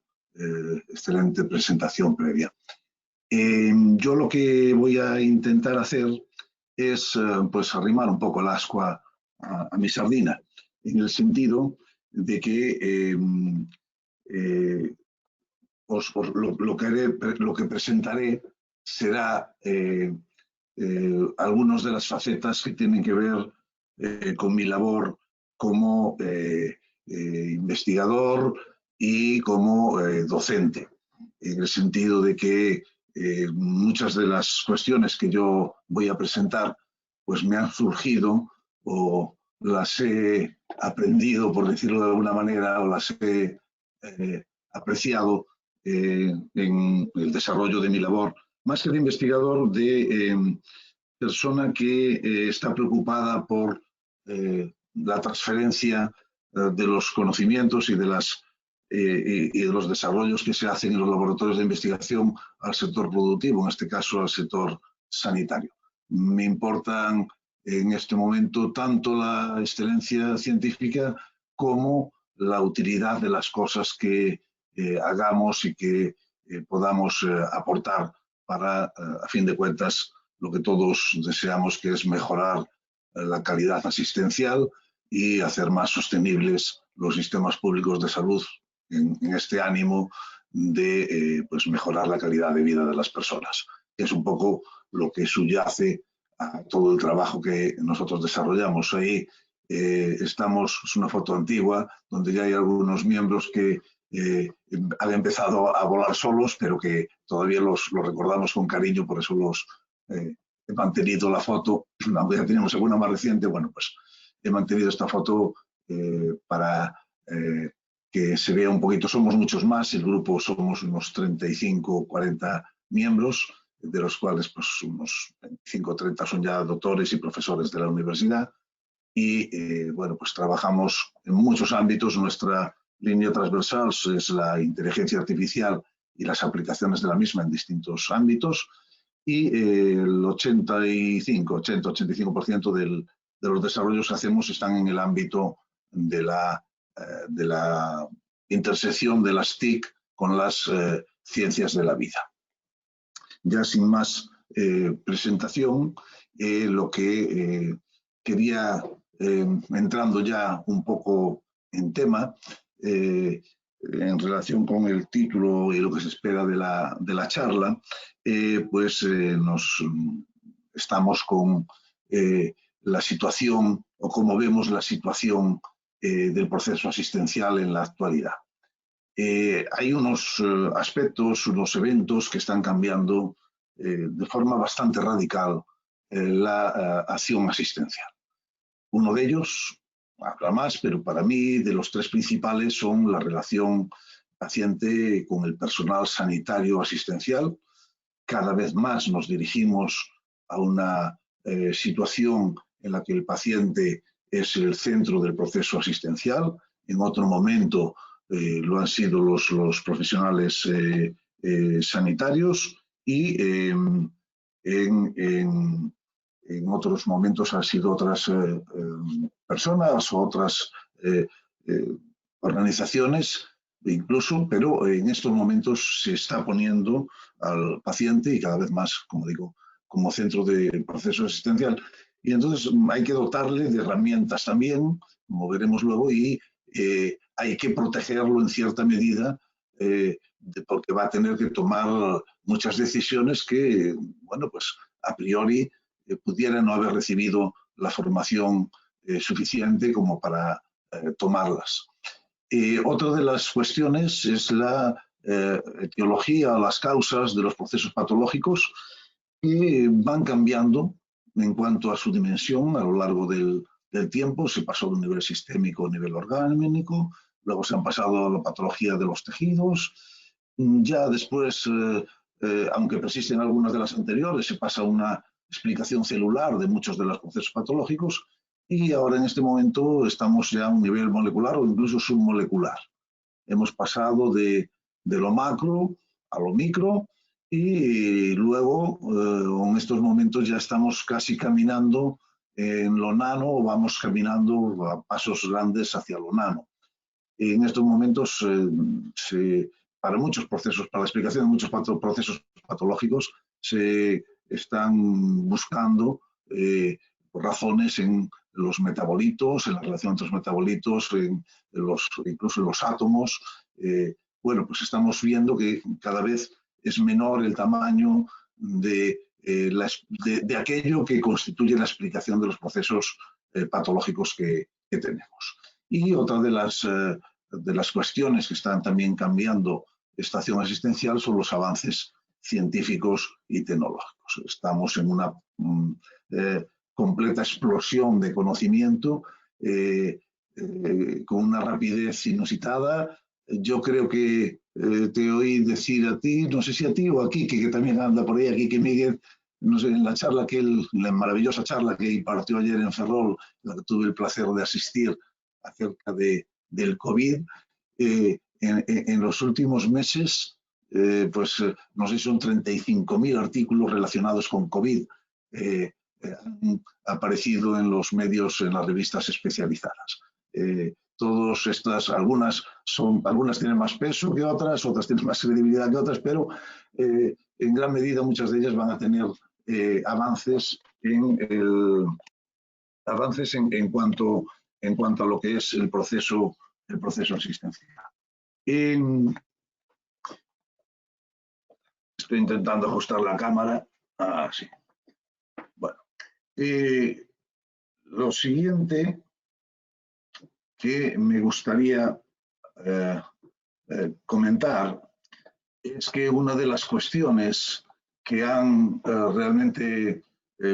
excelente presentación previa. Yo lo que voy a intentar hacer es pues arrimar un poco el ascua a mi sardina, en el sentido de que lo que presentaré será algunas de las facetas que tienen que ver con mi labor como investigador y como docente, en el sentido de que muchas de las cuestiones que yo voy a presentar pues me han surgido o las he aprendido, por decirlo de alguna manera, o las he apreciado en el desarrollo de mi labor, más que de investigador, de persona que está preocupada por la transferencia de los conocimientos y de los desarrollos que se hacen en los laboratorios de investigación al sector productivo, en este caso al sector sanitario. Me importan en este momento tanto la excelencia científica como la utilidad de las cosas que hagamos y que podamos aportar para, a fin de cuentas, lo que todos deseamos, que es mejorar la calidad asistencial y hacer más sostenibles los sistemas públicos de salud en este ánimo de pues mejorar la calidad de vida de las personas. Es un poco lo que subyace a todo el trabajo que nosotros desarrollamos. Ahí estamos, es una foto antigua, donde ya hay algunos miembros que han empezado a volar solos, pero que todavía los recordamos con cariño, por eso he mantenido la foto, aunque ya tenemos alguna más reciente, bueno, pues he mantenido esta foto para que se vea un poquito. Somos muchos más, el grupo somos unos 35 o 40 miembros, de los cuales pues unos 25 o 30 son ya doctores y profesores de la universidad. Y bueno, pues trabajamos en muchos ámbitos. Nuestra línea transversal es la inteligencia artificial y las aplicaciones de la misma en distintos ámbitos. Y el 80-85% de los desarrollos que hacemos están en el ámbito de la intersección de las TIC con las ciencias de la vida. Ya sin más presentación, lo que quería, entrando ya un poco en tema, en relación con el título y lo que se espera de la charla, pues estamos con la situación, o cómo vemos la situación del proceso asistencial en la actualidad. Hay unos aspectos, unos eventos que están cambiando de forma bastante radical la acción asistencial. Uno de ellos, habrá más, pero para mí de los tres principales son la relación paciente con el personal sanitario asistencial. Cada vez más nos dirigimos a una situación en la que el paciente es el centro del proceso asistencial. En otro momento lo han sido los profesionales sanitarios y en otros momentos han sido otras personas o otras organizaciones incluso, pero en estos momentos se está poniendo al paciente y cada vez más, como digo, como centro del proceso asistencial. Y entonces hay que dotarle de herramientas también, como veremos luego, y hay que protegerlo en cierta medida porque va a tener que tomar muchas decisiones que, bueno, pues a priori pudieran no haber recibido la formación suficiente como para tomarlas. Otra de las cuestiones es la etiología o las causas de los procesos patológicos que van cambiando en cuanto a su dimensión a lo largo del tiempo. Se pasó de un nivel sistémico a un nivel orgánico, luego se han pasado a la patología de los tejidos. Ya después, aunque persisten algunas de las anteriores, se pasa a una explicación celular de muchos de los procesos patológicos. Y ahora en este momento estamos ya a un nivel molecular o incluso submolecular. Hemos pasado de lo macro a lo micro y luego en estos momentos ya estamos casi caminando en lo nano o vamos caminando a pasos grandes hacia lo nano. Y en estos momentos, para muchos procesos, para la explicación de muchos procesos patológicos, se están buscando razones en los metabolitos, en la relación entre los metabolitos, incluso en los átomos. Bueno, pues estamos viendo que cada vez es menor el tamaño de aquello que constituye la explicación de los procesos patológicos que tenemos. Y otra de las cuestiones que están también cambiando esta acción asistencial son los avances científicos y tecnológicos. Estamos en una completa explosión de conocimiento con una rapidez inusitada. Yo creo que te oí decir a ti, no sé si a ti o a Quique, que también anda por ahí, a Quique Míguez, no sé, en la charla la maravillosa charla que impartió ayer en Ferrol, la que tuve el placer de asistir acerca del COVID, en los últimos meses, pues no sé, son 35.000 artículos relacionados con COVID han aparecido en los medios, en las revistas especializadas. Todas estas, algunas tienen más peso que otras tienen más credibilidad que otras, pero en gran medida muchas de ellas van a tener avances en cuanto a lo que es el proceso asistencial. Estoy intentando ajustar la cámara. Sí. Bueno, lo siguiente que me gustaría comentar es que una de las cuestiones que han realmente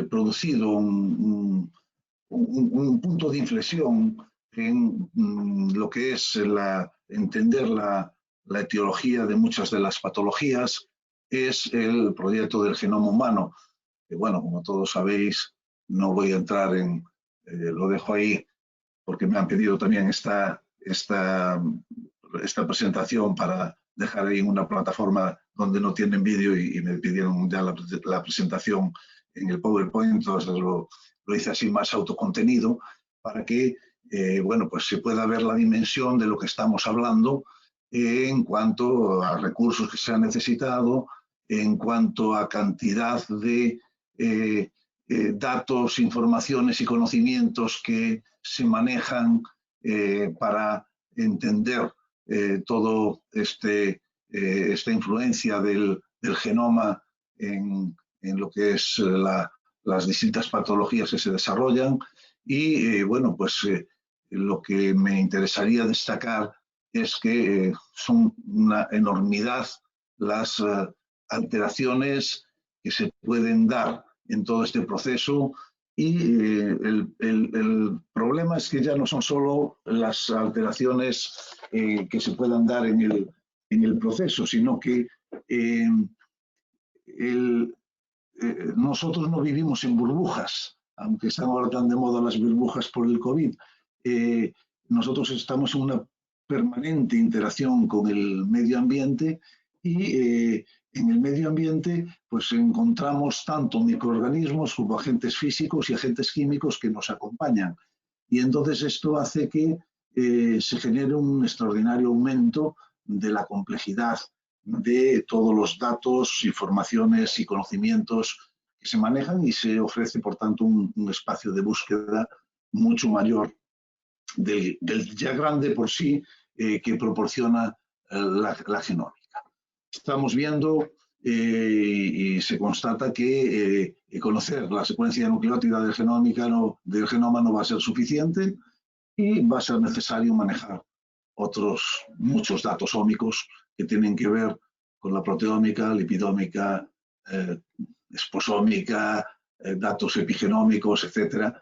producido un punto de inflexión en lo que es entender la etiología de muchas de las patologías, es el proyecto del genoma humano. Que bueno, como todos sabéis, no voy a entrar en, lo dejo ahí porque me han pedido también esta presentación para dejar ahí en una plataforma donde no tienen vídeo y me pidieron ya la presentación en el PowerPoint, entonces lo hice así más autocontenido para que bueno, pues se pueda ver la dimensión de lo que estamos hablando en cuanto a recursos que se han necesitado, en cuanto a cantidad de datos, informaciones y conocimientos que se manejan para entender todo esta influencia del genoma en lo que es las distintas patologías que se desarrollan. Y bueno, pues lo que me interesaría destacar es que son una enormidad las alteraciones que se pueden dar en todo este proceso. Y el problema es que ya no son solo las alteraciones que se puedan dar en el proceso, sino que nosotros no vivimos en burbujas, aunque están ahora tan de moda las burbujas por el COVID. Nosotros estamos en una permanente interacción con el medio ambiente y en el medio ambiente pues encontramos tanto microorganismos como agentes físicos y agentes químicos que nos acompañan. Y entonces esto hace que se genere un extraordinario aumento de la complejidad de todos los datos, informaciones y conocimientos que se manejan, y se ofrece, por tanto, un espacio de búsqueda mucho mayor del ya grande por sí que proporciona la genómica. Estamos viendo y se constata que conocer la secuencia nucleótida del genoma no va a ser suficiente y va a ser necesario manejar otros muchos datos ómicos que tienen que ver con la proteómica, lipidómica, esposómica, datos epigenómicos, etc.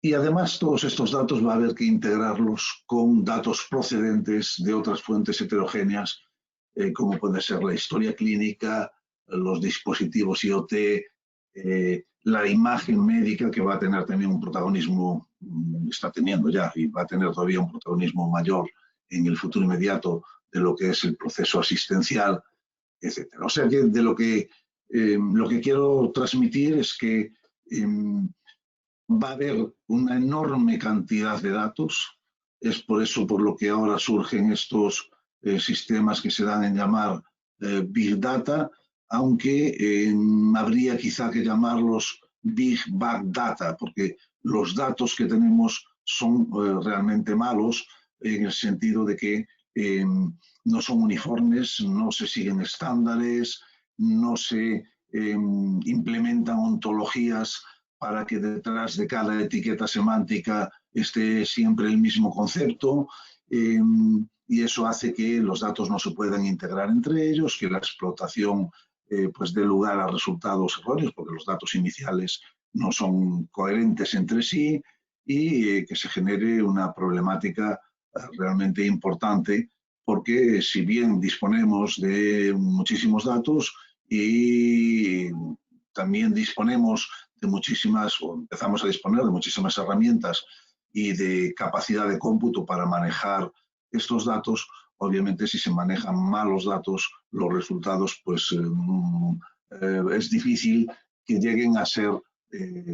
Y además todos estos datos va a haber que integrarlos con datos procedentes de otras fuentes heterogéneas, como puede ser la historia clínica, los dispositivos IoT, la imagen médica, que va a tener también un protagonismo, está teniendo ya, y va a tener todavía un protagonismo mayor en el futuro inmediato de lo que es el proceso asistencial, etc. O sea que de lo que quiero transmitir es que va a haber una enorme cantidad de datos. Es por eso por lo que ahora surgen estos sistemas que se dan en llamar Big Data, aunque habría quizá que llamarlos Big Bang Data, porque los datos que tenemos son realmente malos, en el sentido de que no son uniformes, no se siguen estándares, no se implementan ontologías para que detrás de cada etiqueta semántica esté siempre el mismo concepto, y eso hace que los datos no se puedan integrar entre ellos, que la explotación pues dé lugar a resultados erróneos, porque los datos iniciales no son coherentes entre sí, y que se genere una problemática realmente importante, porque si bien disponemos de muchísimos datos y también disponemos de muchísimas, o empezamos a disponer de muchísimas herramientas y de capacidad de cómputo para manejar estos datos, obviamente si se manejan mal los datos, los resultados pues es difícil que lleguen a ser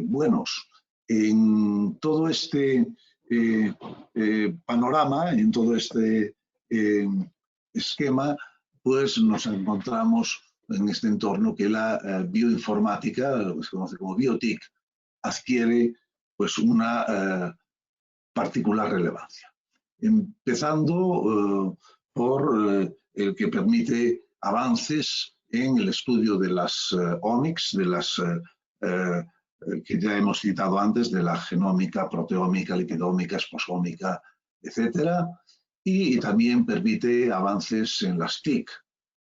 buenos. En todo este panorama, en todo este esquema, pues nos encontramos en este entorno que la bioinformática, lo que se conoce como biotic, adquiere pues una particular relevancia. Empezando por el que permite avances en el estudio de las omics, de las que ya hemos citado antes, de la genómica, proteómica, lipidómica, esposómica, etcétera, y también permite avances en las TIC,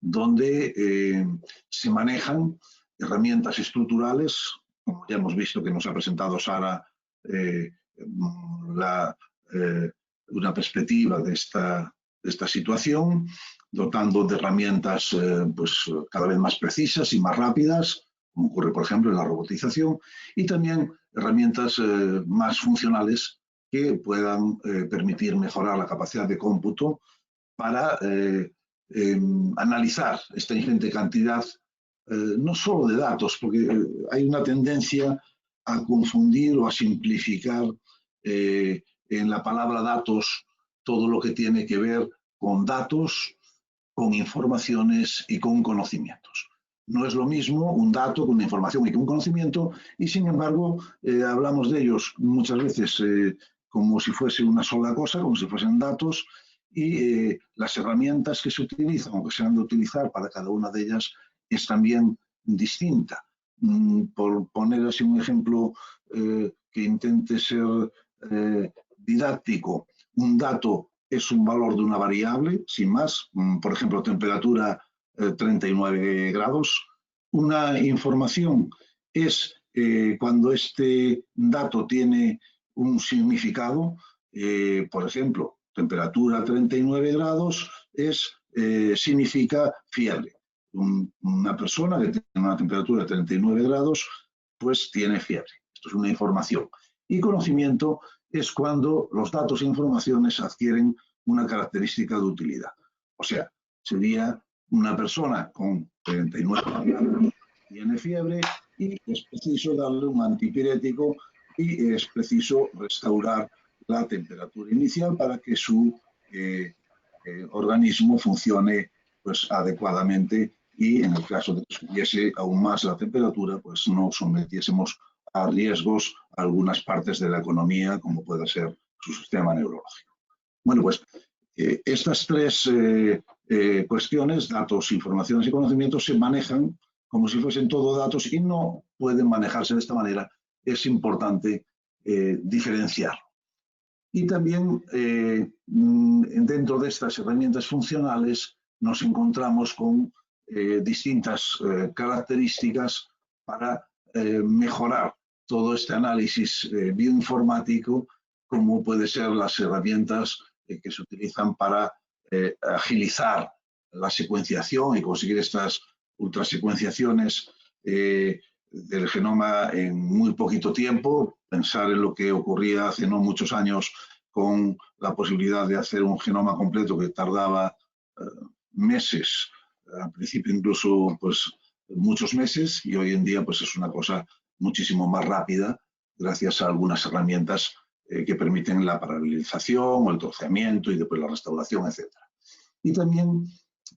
donde se manejan herramientas estructurales como ya hemos visto que nos ha presentado Sara, una perspectiva de esta situación, dotando de herramientas pues, cada vez más precisas y más rápidas, como ocurre, por ejemplo, en la robotización, y también herramientas más funcionales que puedan permitir mejorar la capacidad de cómputo para analizar esta ingente cantidad, no solo de datos, porque hay una tendencia a confundir o a simplificar en la palabra datos todo lo que tiene que ver con datos, con informaciones y con conocimientos. No es lo mismo un dato con una información y con un conocimiento, y sin embargo hablamos de ellos muchas veces como si fuese una sola cosa, como si fuesen datos, y las herramientas que se utilizan o que se han de utilizar para cada una de ellas es también distinta. Por poner así un ejemplo que intente ser didáctico, un dato es un valor de una variable, sin más, por ejemplo, temperatura 39 grados. Una información es cuando este dato tiene un significado, por ejemplo, temperatura 39 grados significa fiebre. Una persona que tiene una temperatura de 39 grados, pues tiene fiebre. Esto es una información. Y conocimiento es cuando los datos e informaciones adquieren una característica de utilidad. O sea, sería una persona con 39 grados, tiene fiebre y es preciso darle un antipirético y es preciso restaurar la temperatura inicial para que su organismo funcione pues, adecuadamente, y en el caso de que subiese aún más la temperatura, pues no sometiésemos a riesgos algunas partes de la economía, como pueda ser su sistema neurológico. Bueno, pues estas tres cuestiones, datos, informaciones y conocimientos, se manejan como si fuesen todo datos y no pueden manejarse de esta manera. Es importante diferenciar. Y también dentro de estas herramientas funcionales nos encontramos con distintas características para mejorar todo este análisis bioinformático, como puede ser las herramientas que se utilizan para agilizar la secuenciación y conseguir estas ultrasecuenciaciones del genoma en muy poquito tiempo. Pensar en lo que ocurría hace no muchos años con la posibilidad de hacer un genoma completo que tardaba meses, al principio incluso pues, muchos meses, y hoy en día pues, es una cosa muchísimo más rápida gracias a algunas herramientas que permiten la paralelización o el troceamiento y después la restauración, etc. Y también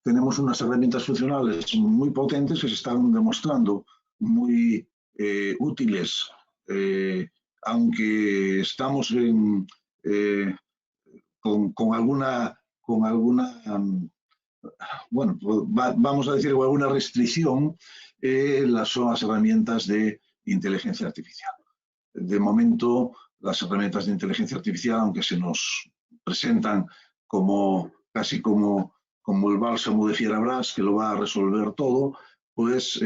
tenemos unas herramientas funcionales muy potentes que se están demostrando muy útiles, aunque estamos con alguna bueno, vamos a decir, con alguna restricción, son las herramientas de inteligencia artificial. De momento, las herramientas de inteligencia artificial, aunque se nos presentan casi como el bálsamo de Fierabras, que lo va a resolver todo, pues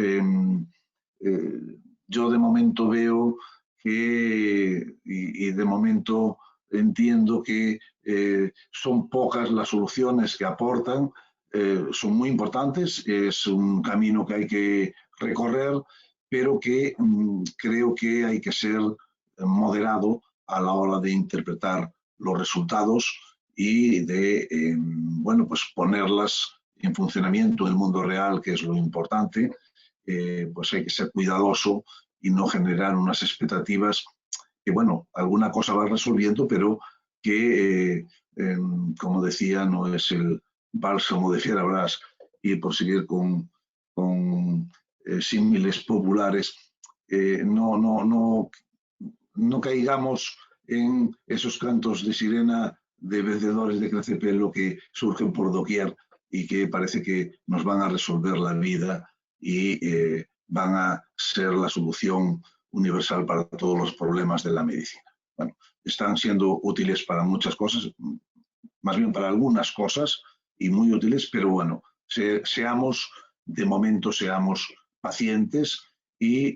yo de momento veo que, y de momento entiendo que son pocas las soluciones que aportan, son muy importantes, es un camino que hay que recorrer, pero que creo que hay que ser moderado a la hora de interpretar los resultados y de bueno, pues ponerlas en funcionamiento en el mundo real, que es lo importante. Pues hay que ser cuidadoso y no generar unas expectativas que, bueno, alguna cosa va resolviendo, pero que, como decía, no es el bálsamo de Fierabras. Y por seguir con símiles populares, no caigamos en esos cantos de sirena de vendedores de crecepelo que surgen por doquier y que parece que nos van a resolver la vida y van a ser la solución universal para todos los problemas de la medicina. Bueno, están siendo útiles para muchas cosas, más bien para algunas cosas y muy útiles, pero bueno, de momento seamos pacientes y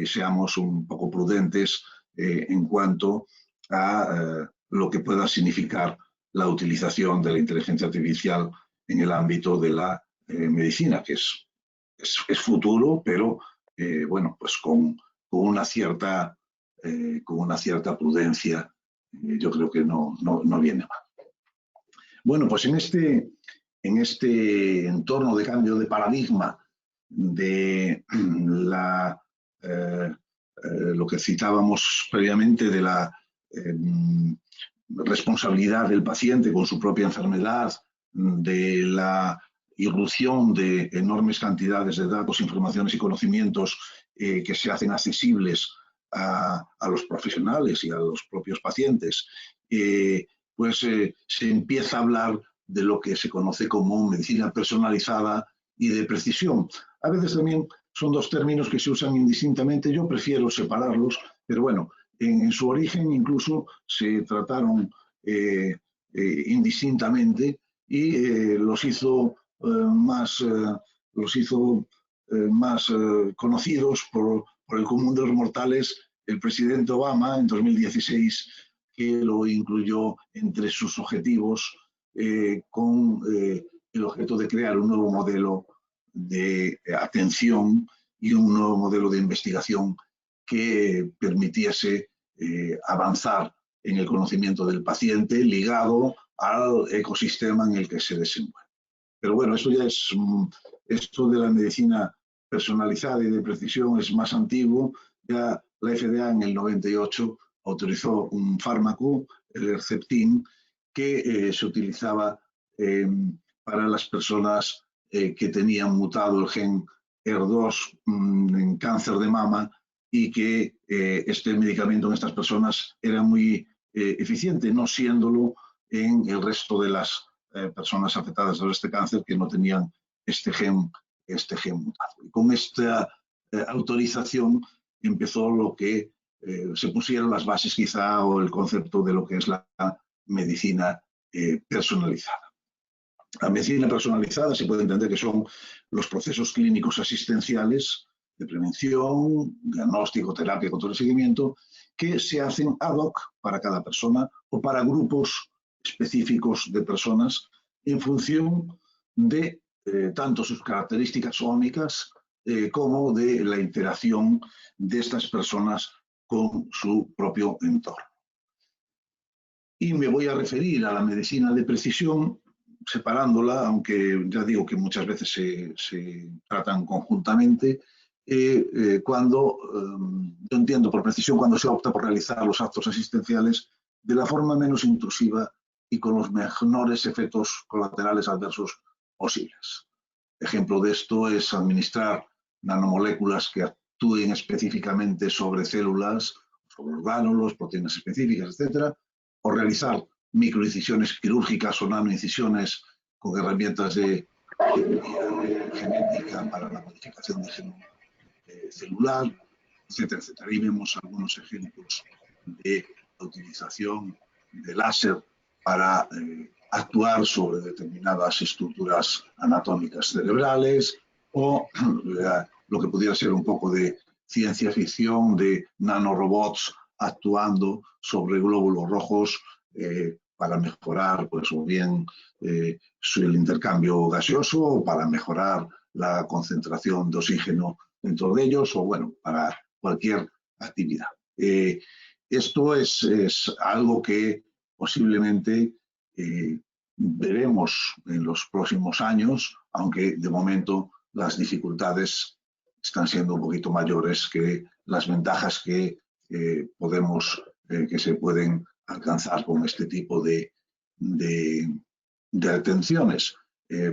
seamos un poco prudentes en cuanto a lo que pueda significar la utilización de la inteligencia artificial en el ámbito de la medicina, que es futuro, pero bueno, pues con una cierta prudencia, yo creo que no viene mal. Bueno, pues en este entorno de cambio de paradigma de lo que citábamos previamente de la responsabilidad del paciente con su propia enfermedad, de la irrupción de enormes cantidades de datos, informaciones y conocimientos que se hacen accesibles a los profesionales y a los propios pacientes, pues se empieza a hablar de lo que se conoce como medicina personalizada y de precisión. A veces también son dos términos que se usan indistintamente. Yo prefiero separarlos, pero bueno, en su origen incluso se trataron indistintamente y los hizo más conocidos por el común de los mortales el presidente Obama en 2016, que lo incluyó entre sus objetivos con el objeto de crear un nuevo modelo de atención y un nuevo modelo de investigación que permitiese avanzar en el conocimiento del paciente ligado al ecosistema en el que se desenvuelve. Pero bueno, eso ya es, esto de la medicina personalizada y de precisión es más antiguo. Ya la FDA en el 98 autorizó un fármaco, el Herceptin, que se utilizaba para las personas que tenían mutado el gen HER2 en cáncer de mama y que este medicamento en estas personas era muy eficiente, no siéndolo en el resto de las personas afectadas por este cáncer que no tenían este gen mutado. Y con esta autorización empezó lo que se pusieron las bases quizá o el concepto de lo que es la medicina personalizada. La medicina personalizada se puede entender que son los procesos clínicos asistenciales de prevención, diagnóstico, terapia, control y seguimiento que se hacen ad hoc para cada persona o para grupos específicos de personas en función de tanto sus características ómicas como de la interacción de estas personas con su propio entorno. Y me voy a referir a la medicina de precisión separándola, aunque ya digo que muchas veces se tratan conjuntamente, cuando yo entiendo por precisión cuando se opta por realizar los actos asistenciales de la forma menos intrusiva y con los menores efectos colaterales adversos posibles. Ejemplo de esto es administrar nanomoléculas que actúen específicamente sobre células, sobre orgánulos, proteínas específicas, etcétera, o realizar microincisiones quirúrgicas o nanoincisiones con herramientas de genética para la modificación de genoma celular, etcétera, etcétera. Ahí vemos algunos ejemplos de la utilización de láser para actuar sobre determinadas estructuras anatómicas cerebrales o lo que pudiera ser un poco de ciencia ficción de nanorobots actuando sobre glóbulos rojos para mejorar, pues, o bien el intercambio gaseoso o para mejorar la concentración de oxígeno dentro de ellos o, bueno, para cualquier actividad. Esto es algo que posiblemente veremos en los próximos años, aunque de momento las dificultades están siendo un poquito mayores que las ventajas que que se pueden alcanzar con este tipo de atenciones.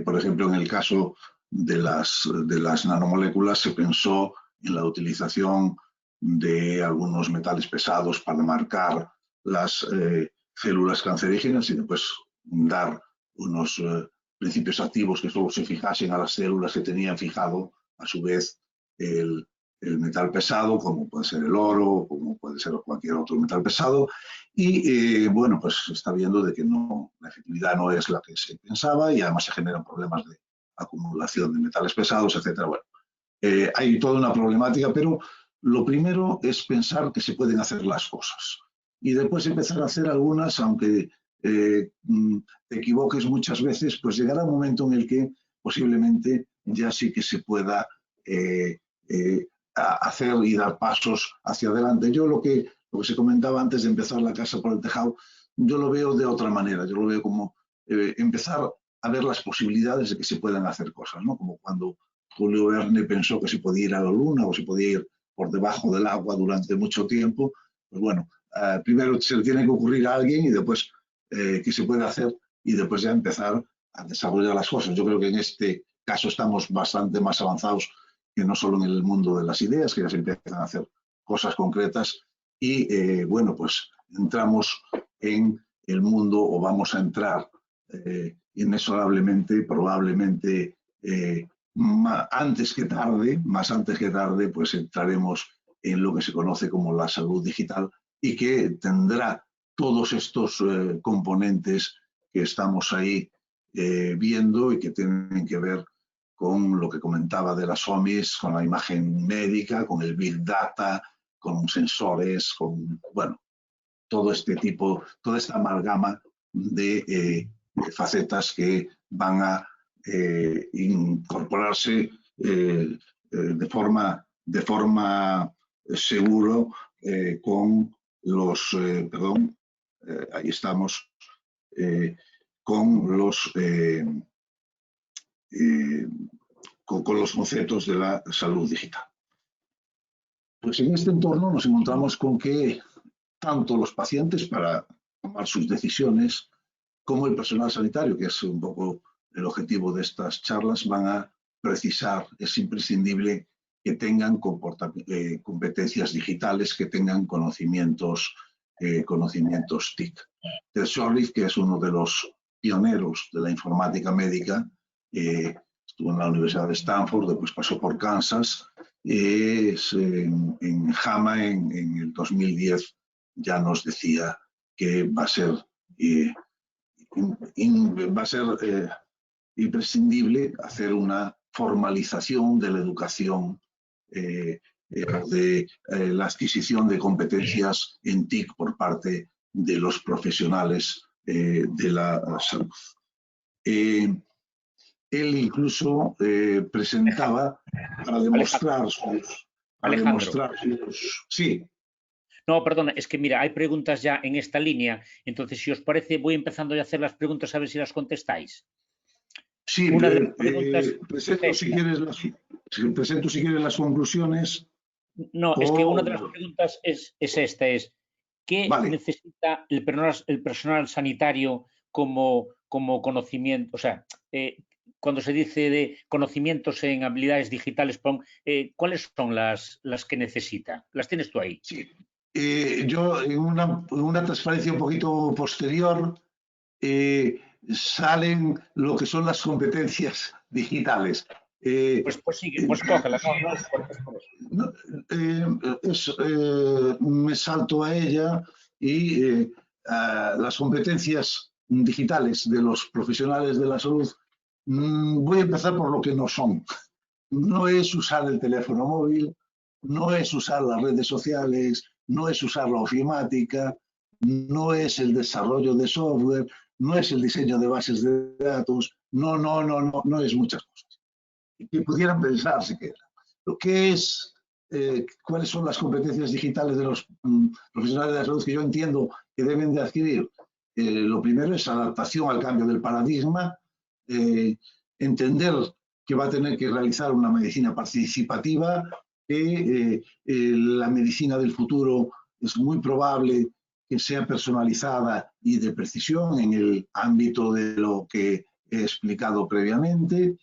Por ejemplo, en el caso de las nanomoléculas se pensó en la utilización de algunos metales pesados para marcar las células cancerígenas y después dar unos principios activos que solo se fijasen a las células que tenían fijado a su vez el metal pesado, como puede ser el oro, como puede ser cualquier otro metal pesado. Y bueno, pues se está viendo de que la efectividad no es la que se pensaba y además se generan problemas de acumulación de metales pesados, etcétera. Bueno, hay toda una problemática, pero lo primero es pensar que se pueden hacer las cosas y después empezar a hacer algunas, aunque te equivoques muchas veces, pues llegará un momento en el que posiblemente ya sí que se pueda hacer y dar pasos hacia adelante. Yo lo que se comentaba antes de empezar la casa por el tejado, yo lo veo de otra manera, yo lo veo como empezar a ver las posibilidades de que se puedan hacer cosas, ¿no? Como cuando Julio Verne pensó que se podía ir a la luna o se podía ir por debajo del agua durante mucho tiempo, pues bueno, primero se le tiene que ocurrir a alguien y después qué se puede hacer y después ya empezar a desarrollar las cosas. Yo creo que en este caso estamos bastante más avanzados que no solo en el mundo de las ideas, que ya se empiezan a hacer cosas concretas y bueno, pues entramos en el mundo o vamos a entrar inexorablemente, probablemente más antes que tarde, pues entraremos en lo que se conoce como la salud digital y que tendrá todos estos componentes que estamos ahí viendo y que tienen que ver con lo que comentaba de las OMIs, con la imagen médica, con el Big Data, con sensores, con, bueno, todo este tipo, toda esta amalgama de facetas que van a incorporarse de forma seguro con los, ahí estamos, con los conceptos de la salud digital. Pues en este entorno nos encontramos con que tanto los pacientes para tomar sus decisiones como el personal sanitario, que es un poco el objetivo de estas charlas, van a precisar, es imprescindible que tengan competencias digitales, que tengan conocimientos TIC. Ted Sholif, que es uno de los pioneros de la informática médica, estuvo en la Universidad de Stanford, después pasó por Kansas, en JAMA en el 2010 ya nos decía que va a ser imprescindible hacer una formalización de la educación de la adquisición de competencias en TIC por parte de los profesionales de la salud. Él incluso presentaba para demostrar sus... Sí. No, perdona, es que mira, hay preguntas ya en esta línea, entonces si os parece voy empezando a hacer las preguntas a ver si las contestáis. Sí, una de las preguntas presento si quieres las conclusiones. No, es que una de las preguntas es esta, ¿qué necesita el personal sanitario como conocimiento? O sea, cuando se dice de conocimientos en habilidades digitales, ¿cuáles son las que necesita? ¿Las tienes tú ahí? Sí. Yo en una transparencia un poquito posterior salen lo que son las competencias digitales. Pues sigue, pues cógela. Me salto a ella y las competencias digitales de los profesionales de la salud, voy a empezar por lo que no son. No es usar el teléfono móvil, no es usar las redes sociales, no es usar la ofimática, no es el desarrollo de software, no es el diseño de bases de datos, no es muchas cosas. Y que pudieran pensar siquiera. Lo que es, cuáles son las competencias digitales de los profesionales de la salud que yo entiendo que deben de adquirir. Lo primero es adaptación al cambio del paradigma, entender que va a tener que realizar una medicina participativa, que la medicina del futuro es muy probable que sea personalizada y de precisión en el ámbito de lo que he explicado previamente.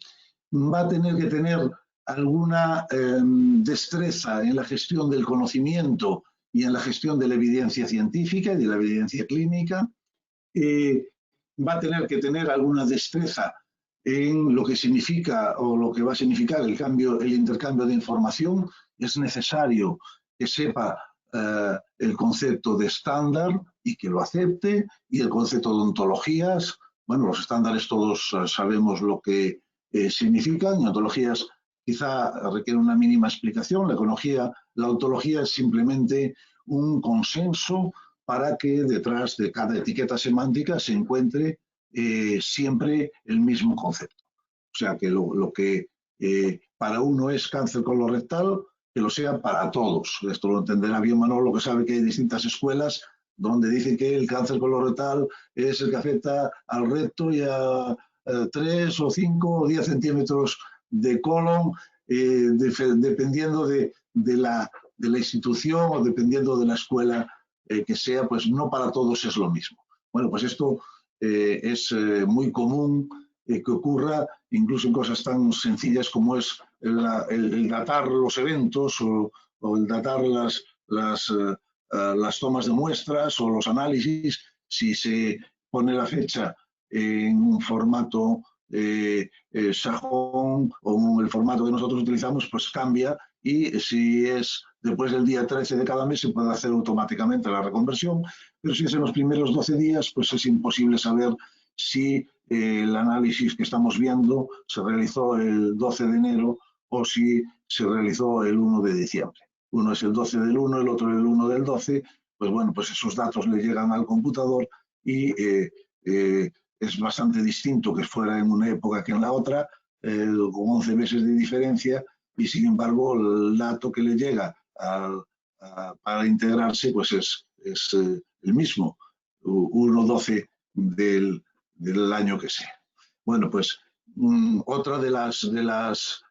Va a tener que tener alguna destreza en la gestión del conocimiento y en la gestión de la evidencia científica y de la evidencia clínica. Va a tener que tener alguna destreza en lo que significa o lo que va a significar el intercambio de información. Es necesario que sepa el concepto de estándar y que lo acepte, y el concepto de ontologías. Bueno, los estándares todos sabemos lo que significan, y ontologías quizá requieren una mínima explicación. La la ontología es simplemente un consenso para que detrás de cada etiqueta semántica se encuentre siempre el mismo concepto. O sea, que lo que para uno es cáncer colorectal, que lo sea para todos. Esto lo entenderá bien Manolo, que sabe que hay distintas escuelas donde dicen que el cáncer colorectal es el que afecta al recto y a 3 o 5 o 10 centímetros de colon, dependiendo de la institución o dependiendo de la escuela que sea, pues no para todos es lo mismo. Bueno, pues esto es muy común que ocurra incluso en cosas tan sencillas como es el datar los eventos o el datar las tomas de muestras o los análisis. Si se pone la fecha en un formato sajón o en el formato que nosotros utilizamos, pues cambia, y si es después del día 13 de cada mes se puede hacer automáticamente la reconversión, pero si es en los primeros 12 días, pues es imposible saber si el análisis que estamos viendo se realizó el 12 de enero o si se realizó el 1 de diciembre. Uno es el 12 del 1, el otro el 1 del 12, pues bueno, pues esos datos le llegan al computador y es bastante distinto que fuera en una época que en la otra, con 11 meses de diferencia, y sin embargo el dato que le llega para integrarse pues es el mismo, 1-12 del año que sea. Bueno, pues otra de las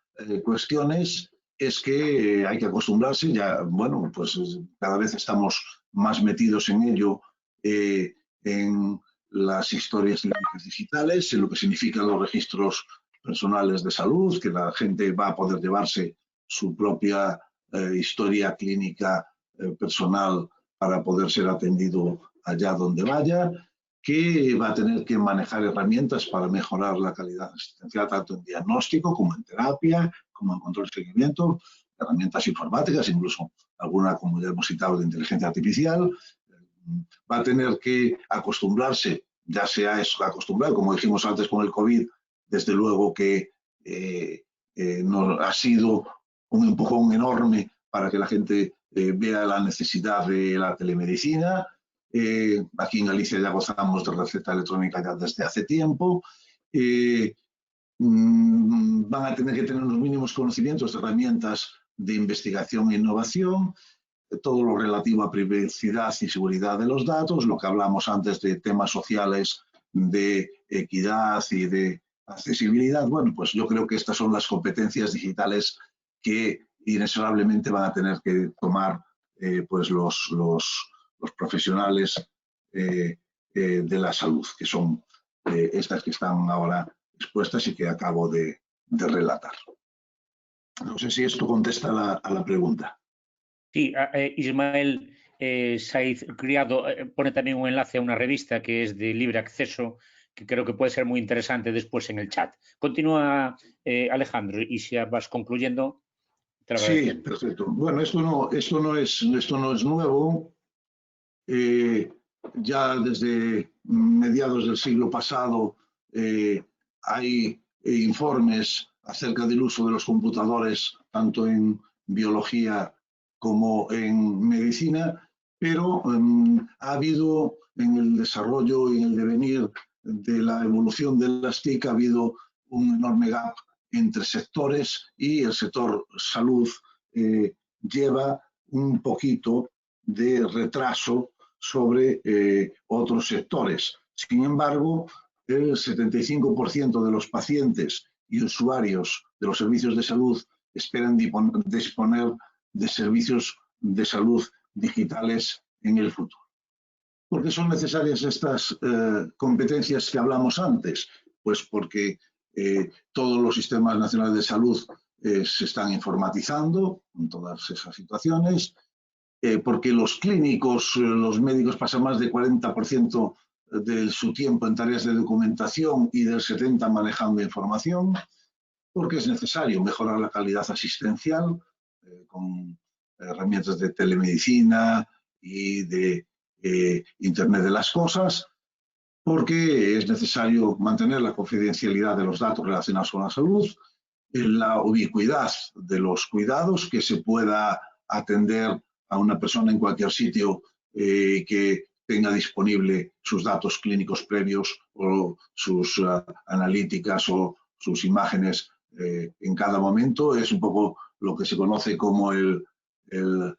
cuestiones es que hay que acostumbrarse, ya, bueno, pues cada vez estamos más metidos en ello, en las historias digitales, en lo que significan los registros personales de salud, que la gente va a poder llevarse su propia historia clínica personal para poder ser atendido allá donde vaya, que va a tener que manejar herramientas para mejorar la calidad asistencial, tanto en diagnóstico como en terapia, como en control y seguimiento, herramientas informáticas, incluso alguna, como ya hemos citado, de inteligencia artificial. Va a tener que acostumbrarse, ya sea eso, acostumbrar, como dijimos antes con el COVID, desde luego que no, ha sido un empujón enorme para que la gente vea la necesidad de la telemedicina. Aquí en Galicia ya gozamos de receta electrónica ya desde hace tiempo. Van a tener que tener unos mínimos conocimientos de herramientas de investigación e innovación, todo lo relativo a privacidad y seguridad de los datos, lo que hablamos antes de temas sociales, de equidad y de accesibilidad. Bueno, pues yo creo que estas son las competencias digitales que inexorablemente van a tener que tomar pues los profesionales de la salud, que son estas que están ahora expuestas y que acabo de relatar. No sé si esto contesta a la pregunta. Sí, Ismael Saiz Criado pone también un enlace a una revista que es de libre acceso, que creo que puede ser muy interesante después en el chat. Continúa, Alejandro, y si vas concluyendo, te lo agradezco. Sí, perfecto. Bueno, esto no es nuevo. Ya desde mediados del siglo pasado hay informes acerca del uso de los computadores, tanto en biología como en medicina, pero ha habido en el desarrollo y en el devenir de la evolución de las TIC, ha habido un enorme gap entre sectores, y el sector salud lleva un poquito de retraso sobre otros sectores. Sin embargo, el 75% de los pacientes y usuarios de los servicios de salud esperan disponer de servicios de salud digitales en el futuro. ¿Por qué son necesarias estas competencias que hablamos antes? Pues porque todos los sistemas nacionales de salud se están informatizando en todas esas situaciones, porque los clínicos, los médicos pasan más del 40% de su tiempo en tareas de documentación y del 70% manejando información, porque es necesario mejorar la calidad asistencial con herramientas de telemedicina y de Internet de las cosas, porque es necesario mantener la confidencialidad de los datos relacionados con la salud, la ubicuidad de los cuidados, que se pueda atender a una persona en cualquier sitio que tenga disponible sus datos clínicos previos o sus analíticas o sus imágenes en cada momento. Es un poco lo que se conoce como lo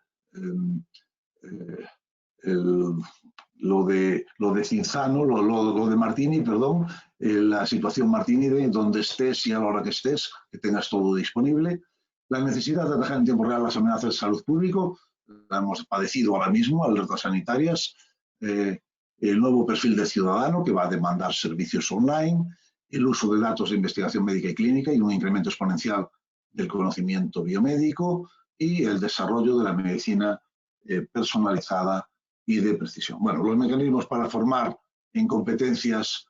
de Cinzano, lo de Martini, perdón, la situación Martini de donde estés y a la hora que estés, que tengas todo disponible. La necesidad de atajar en tiempo real las amenazas de salud pública, la hemos padecido ahora mismo, alertas sanitarias, el nuevo perfil de ciudadano que va a demandar servicios online, el uso de datos de investigación médica y clínica y un incremento exponencial del conocimiento biomédico y el desarrollo de la medicina personalizada y de precisión. Bueno, los mecanismos para formar en competencias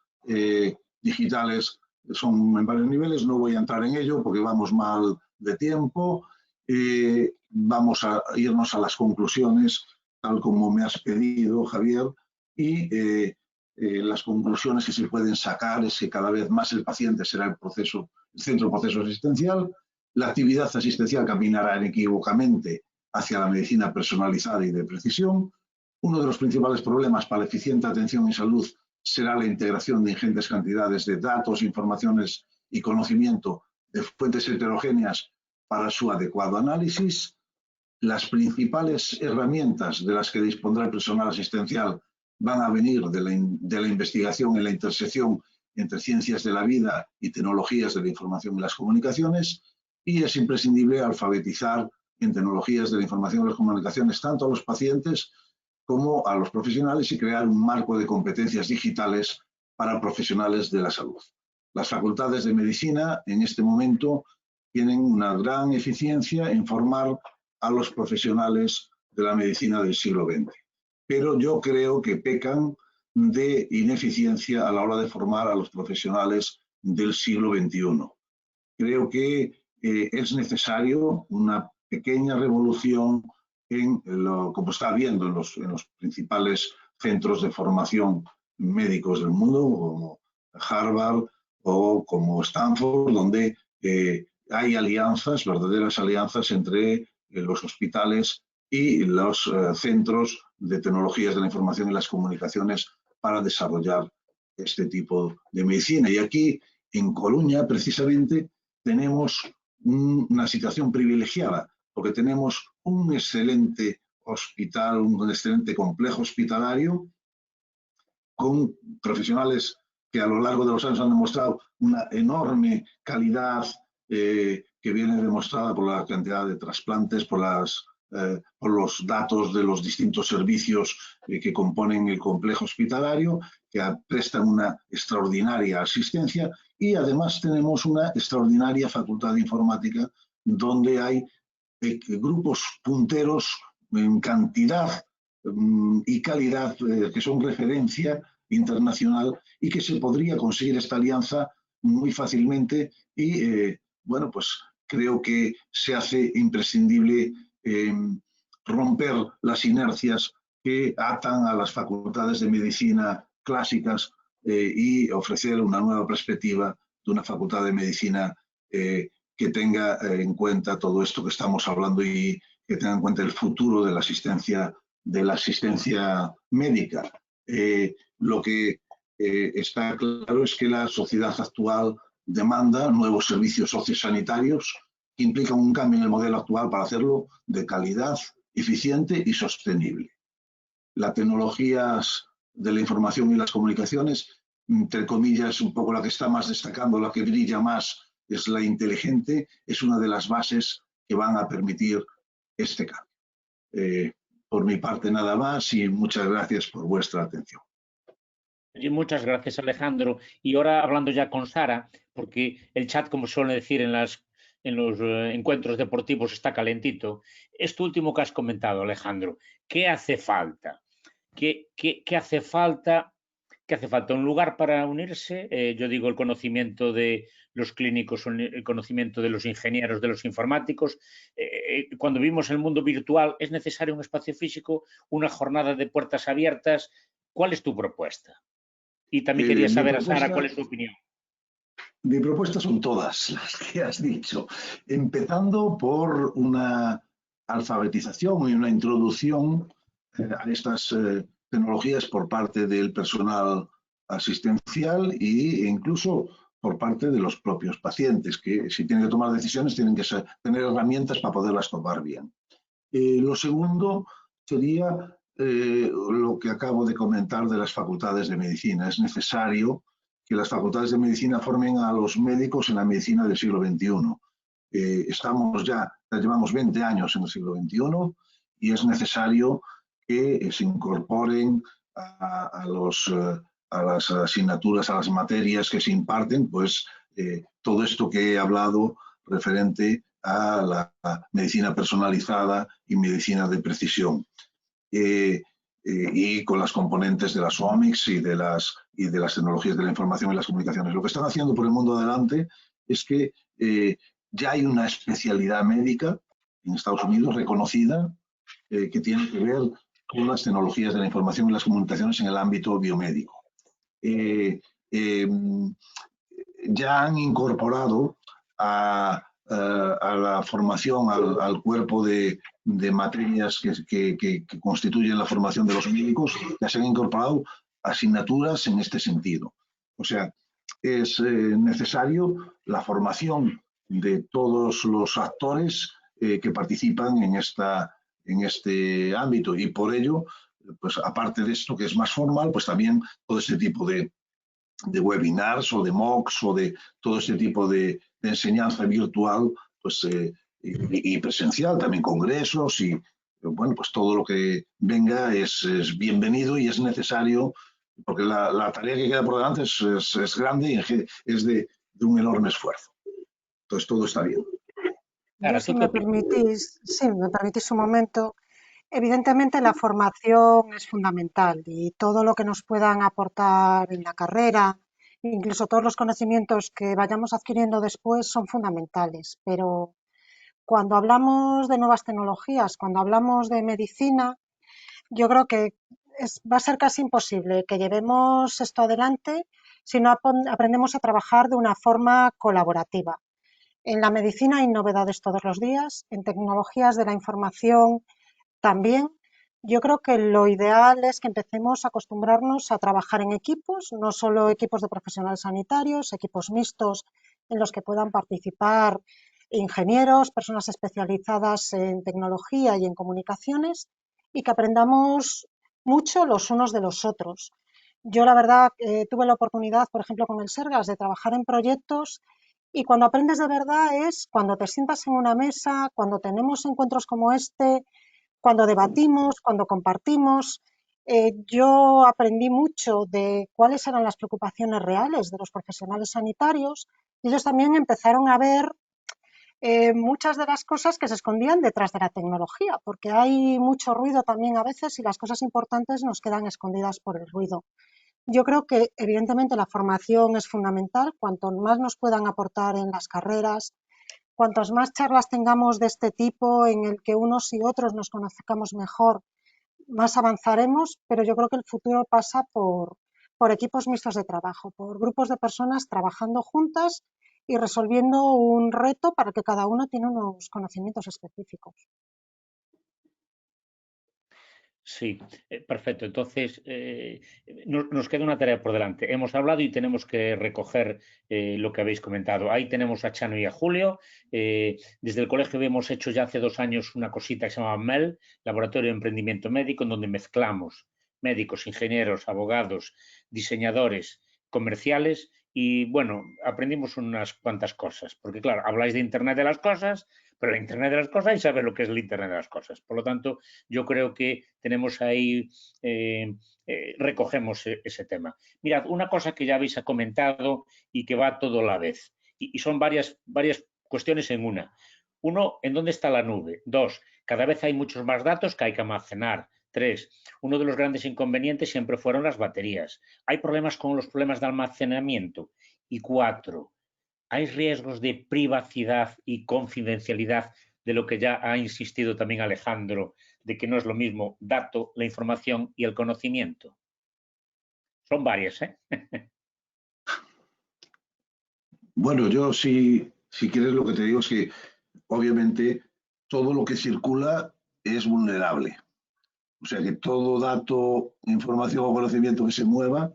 digitales son en varios niveles, no voy a entrar en ello porque vamos mal de tiempo. Vamos a irnos a las conclusiones, tal como me has pedido, Javier, y las conclusiones que se pueden sacar es que cada vez más el paciente será el centro del proceso asistencial, la actividad asistencial caminará inequívocamente hacia la medicina personalizada y de precisión. Uno de los principales problemas para la eficiente atención en salud será la integración de ingentes cantidades de datos, informaciones y conocimiento de fuentes heterogéneas para su adecuado análisis. Las principales herramientas de las que dispondrá el personal asistencial van a venir de la investigación en la intersección entre ciencias de la vida y tecnologías de la información y las comunicaciones, y es imprescindible alfabetizar en tecnologías de la información y las comunicaciones tanto a los pacientes como a los profesionales y crear un marco de competencias digitales para profesionales de la salud. Las facultades de medicina en este momento tienen una gran eficiencia en formar a los profesionales de la medicina del siglo XX. Pero yo creo que pecan de ineficiencia a la hora de formar a los profesionales del siglo XXI. Creo que es necesario una pequeña revolución como está habiendo en los principales centros de formación médicos del mundo, como Harvard o como Stanford, donde hay alianzas, verdaderas alianzas entre los hospitales y los centros de tecnologías de la información y las comunicaciones para desarrollar este tipo de medicina. Y aquí, en Coruña, precisamente, tenemos una situación privilegiada, porque tenemos un excelente hospital, un excelente complejo hospitalario con profesionales que a lo largo de los años han demostrado una enorme calidad que viene demostrada por la cantidad de trasplantes, por los datos de los distintos servicios que componen el complejo hospitalario, que prestan una extraordinaria asistencia, y además tenemos una extraordinaria facultad de informática donde hay grupos punteros en cantidad y calidad que son referencia internacional y que se podría conseguir esta alianza muy fácilmente y bueno, pues creo que se hace imprescindible romper las inercias que atan a las facultades de medicina clásicas y ofrecer una nueva perspectiva de una facultad de medicina que tenga en cuenta todo esto que estamos hablando y que tenga en cuenta el futuro de la asistencia médica. Lo que está claro es que la sociedad actual demanda nuevos servicios sociosanitarios que implican un cambio en el modelo actual para hacerlo de calidad, eficiente y sostenible. Las tecnologías de la información y las comunicaciones, entre comillas, un poco la que está más destacando, la que brilla más, es la inteligente, es una de las bases que van a permitir este cambio. Por mi parte nada más y muchas gracias por vuestra atención. Y muchas gracias, Alejandro. Y ahora hablando ya con Sara, porque el chat, como suele decir en los encuentros deportivos, está calentito. Esto último que has comentado, Alejandro, ¿qué hace falta? ¿Qué hace falta? ¿Qué hace falta? ¿Un lugar para unirse? Yo digo el conocimiento de los clínicos, el conocimiento de los ingenieros, de los informáticos. Cuando vivimos el mundo virtual, ¿es necesario un espacio físico, una jornada de puertas abiertas? ¿Cuál es tu propuesta? Y también quería saber a Sara cuál es su opinión. Mi propuesta son todas las que has dicho, empezando por una alfabetización y una introducción a estas tecnologías por parte del personal asistencial e incluso por parte de los propios pacientes, que si tienen que tomar decisiones tienen que tener herramientas para poderlas tomar bien. Lo segundo sería lo que acabo de comentar de las facultades de medicina. Es necesario que las facultades de medicina formen a los médicos en la medicina del siglo XXI. Ya llevamos 20 años en el siglo XXI y es necesario que se incorporen a las asignaturas, a las materias que se imparten, pues todo esto que he hablado referente a la medicina personalizada y medicina de precisión. Y con las componentes de las omics y de las tecnologías de la información y las comunicaciones. Lo que están haciendo por el mundo adelante es que ya hay una especialidad médica en Estados Unidos reconocida que tiene que ver con las tecnologías de la información y las comunicaciones en el ámbito biomédico. Ya han incorporado a la formación, al cuerpo de materias que constituyen la formación de los médicos, ya se han incorporado asignaturas en este sentido. O sea, es necesario la formación de todos los actores que participan en este ámbito y por ello, pues aparte de esto que es más formal, pues también todo este tipo de webinars o de MOOCs o de todo este tipo de enseñanza virtual pues, y presencial, también congresos y bueno, pues todo lo que venga es bienvenido y es necesario porque la tarea que queda por delante es grande y es de un enorme esfuerzo. Entonces todo está bien. Yo, si me permitís un momento, evidentemente la formación es fundamental y todo lo que nos puedan aportar en la carrera, incluso todos los conocimientos que vayamos adquiriendo después son fundamentales, pero cuando hablamos de nuevas tecnologías, cuando hablamos de medicina, yo creo que va a ser casi imposible que llevemos esto adelante si no aprendemos a trabajar de una forma colaborativa. En la medicina hay novedades todos los días, en tecnologías de la información también. Yo creo que lo ideal es que empecemos a acostumbrarnos a trabajar en equipos, no solo equipos de profesionales sanitarios, equipos mixtos en los que puedan participar ingenieros, personas especializadas en tecnología y en comunicaciones, y que aprendamos mucho los unos de los otros. Yo, la verdad, tuve la oportunidad, por ejemplo, con el Sergas, de trabajar en proyectos y cuando aprendes de verdad es cuando te sientas en una mesa, cuando tenemos encuentros como este, cuando debatimos, cuando compartimos. Yo aprendí mucho de cuáles eran las preocupaciones reales de los profesionales sanitarios y ellos también empezaron a ver muchas de las cosas que se escondían detrás de la tecnología, porque hay mucho ruido también a veces y las cosas importantes nos quedan escondidas por el ruido. Yo creo que evidentemente la formación es fundamental, cuanto más nos puedan aportar en las carreras, cuantas más charlas tengamos de este tipo en el que unos y otros nos conozcamos mejor, más avanzaremos, pero yo creo que el futuro pasa por equipos mixtos de trabajo, por grupos de personas trabajando juntas y resolviendo un reto para que cada uno tiene unos conocimientos específicos. Sí, perfecto. Entonces, nos queda una tarea por delante. Hemos hablado y tenemos que recoger lo que habéis comentado. Ahí tenemos a Chano y a Julio. Desde el colegio hemos hecho ya hace 2 años una cosita que se llama MEL, Laboratorio de Emprendimiento Médico, en donde mezclamos médicos, ingenieros, abogados, diseñadores, comerciales y, bueno, aprendimos unas cuantas cosas. Porque, claro, habláis de Internet de las cosas, pero el Internet de las cosas y saber lo que es el Internet de las cosas. Por lo tanto, yo creo que tenemos ahí, recogemos ese tema. Mirad, una cosa que ya habéis comentado y que va todo a la vez, y son varias cuestiones en una. Uno, ¿en dónde está la nube? 2, cada vez hay muchos más datos que hay que almacenar. 3, uno de los grandes inconvenientes siempre fueron las baterías. Hay problemas con los problemas de almacenamiento. Y 4, hay riesgos de privacidad y confidencialidad, de lo que ya ha insistido también Alejandro, de que no es lo mismo dato, la información y el conocimiento. Son varias, ¿eh? Bueno, yo si quieres lo que te digo es que obviamente todo lo que circula es vulnerable. O sea que todo dato, información o conocimiento que se mueva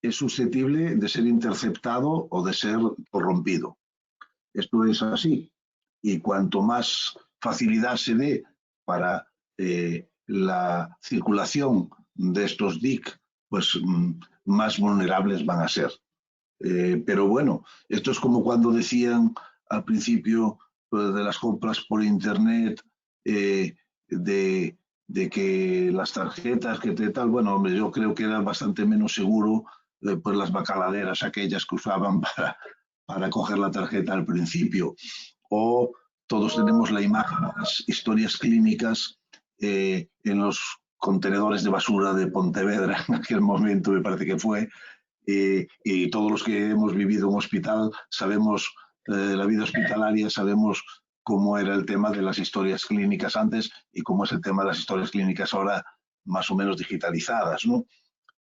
es susceptible de ser interceptado o de ser corrompido. Esto es así. Y cuanto más facilidad se dé para la circulación de estos DIC, pues más vulnerables van a ser. Pero bueno, esto es como cuando decían al principio de las compras por internet, de que las tarjetas que te tal, bueno, hombre, yo creo que era bastante menos seguro pues las bacaladeras aquellas que usaban para coger la tarjeta al principio. O todos tenemos la imagen de las historias clínicas en los contenedores de basura de Pontevedra, en aquel momento me parece que fue, y todos los que hemos vivido en un hospital sabemos la vida hospitalaria, sabemos cómo era el tema de las historias clínicas antes y cómo es el tema de las historias clínicas ahora más o menos digitalizadas, ¿no?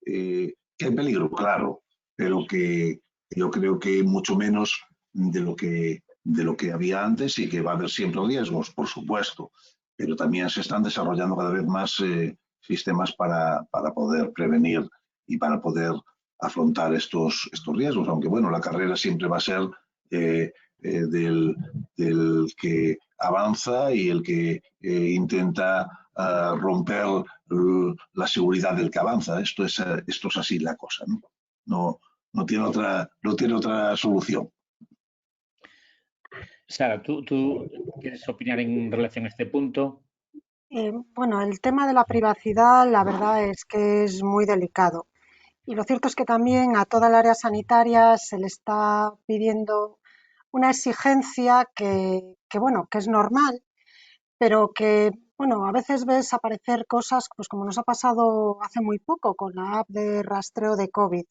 Que hay peligro, claro, pero que yo creo que mucho menos de lo que había antes y que va a haber siempre riesgos, por supuesto, pero también se están desarrollando cada vez más sistemas para poder prevenir y para poder afrontar estos riesgos, aunque bueno, la carrera siempre va a ser del que avanza y el que intenta romper la seguridad del que avanza. Esto es así la cosa, ¿no? No tiene otra solución. Sara, ¿tú quieres opinar en relación a este punto? Bueno, el tema de la privacidad, la verdad es que es muy delicado. Y lo cierto es que también a toda el área sanitaria se le está pidiendo una exigencia bueno, que es normal, pero que, bueno, a veces ves aparecer cosas, pues como nos ha pasado hace muy poco con la app de rastreo de COVID.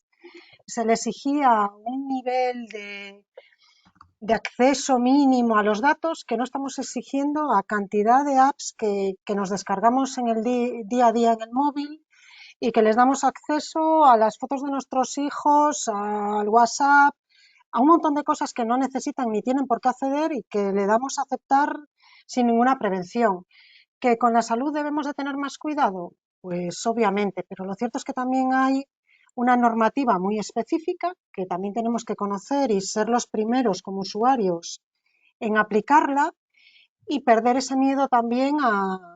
Se le exigía un nivel de acceso mínimo a los datos que no estamos exigiendo a cantidad de apps que nos descargamos en el día a día en el móvil y que les damos acceso a las fotos de nuestros hijos, al WhatsApp, a un montón de cosas que no necesitan ni tienen por qué acceder y que le damos a aceptar sin ninguna prevención. ¿Que con la salud debemos de tener más cuidado? Pues obviamente, pero lo cierto es que también hay una normativa muy específica que también tenemos que conocer y ser los primeros como usuarios en aplicarla y perder ese miedo también a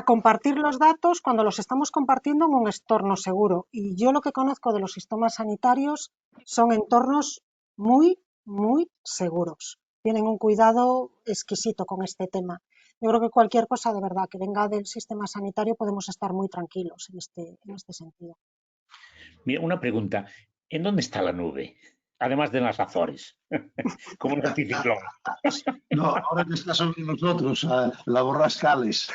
compartir los datos cuando los estamos compartiendo en un entorno seguro. Y yo lo que conozco de los sistemas sanitarios son entornos muy, muy seguros. Tienen un cuidado exquisito con este tema. Yo creo que cualquier cosa de verdad que venga del sistema sanitario podemos estar muy tranquilos en este sentido. Mira, una pregunta. ¿En dónde está la nube? Además de las Azores, como un anticiclón. No, ahora que está sobre nosotros, la borrascales.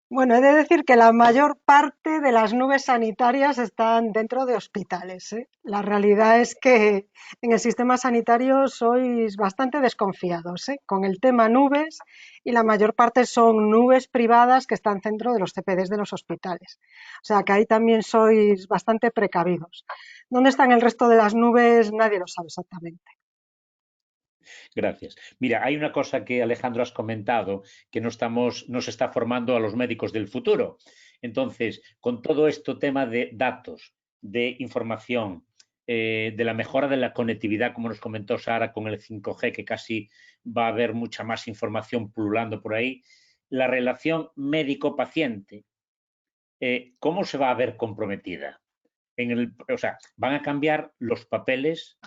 Bueno, he de decir que la mayor parte de las nubes sanitarias están dentro de hospitales, ¿eh? La realidad es que en el sistema sanitario sois bastante desconfiados, ¿eh? Con el tema nubes, y la mayor parte son nubes privadas que están dentro de los CPDs de los hospitales. O sea que ahí también sois bastante precavidos. ¿Dónde están el resto de las nubes? Nadie lo sabe exactamente. Gracias. Mira, hay una cosa que Alejandro has comentado, que nos está formando a los médicos del futuro. Entonces, con todo esto tema de datos, de información, de la mejora de la conectividad, como nos comentó Sara, con el 5G, que casi va a haber mucha más información pululando por ahí, la relación médico-paciente, ¿cómo se va a ver comprometida? O sea, van a cambiar los papeles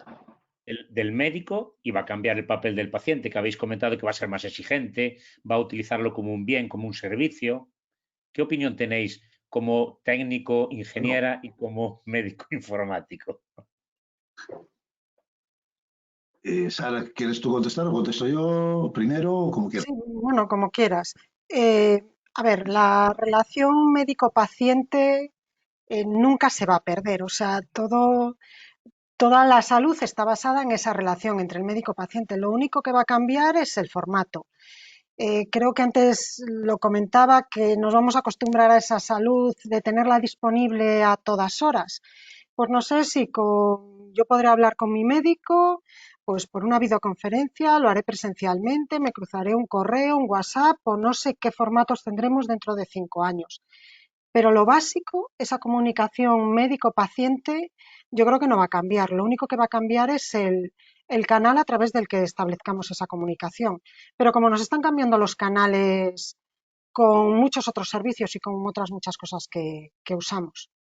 del médico y va a cambiar el papel del paciente, que habéis comentado que va a ser más exigente, va a utilizarlo como un bien, como un servicio. ¿Qué opinión tenéis como técnico, ingeniera y como médico informático? Sara, ¿quieres tú contestar o contesto yo primero o como quieras? Sí, bueno, como quieras. A ver, la relación médico-paciente nunca se va a perder. O sea, toda la salud está basada en esa relación entre el médico-paciente. Lo único que va a cambiar es el formato. Creo que antes lo comentaba que nos vamos a acostumbrar a esa salud de tenerla disponible a todas horas. Pues no sé si yo podré hablar con mi médico, pues por una videoconferencia, lo haré presencialmente, me cruzaré un correo, un WhatsApp o no sé qué formatos tendremos dentro de 5 años. Pero lo básico, esa comunicación médico-paciente, yo creo que no va a cambiar. Lo único que va a cambiar es el canal a través del que establezcamos esa comunicación. Pero como nos están cambiando los canales con muchos otros servicios y con otras muchas cosas que usamos.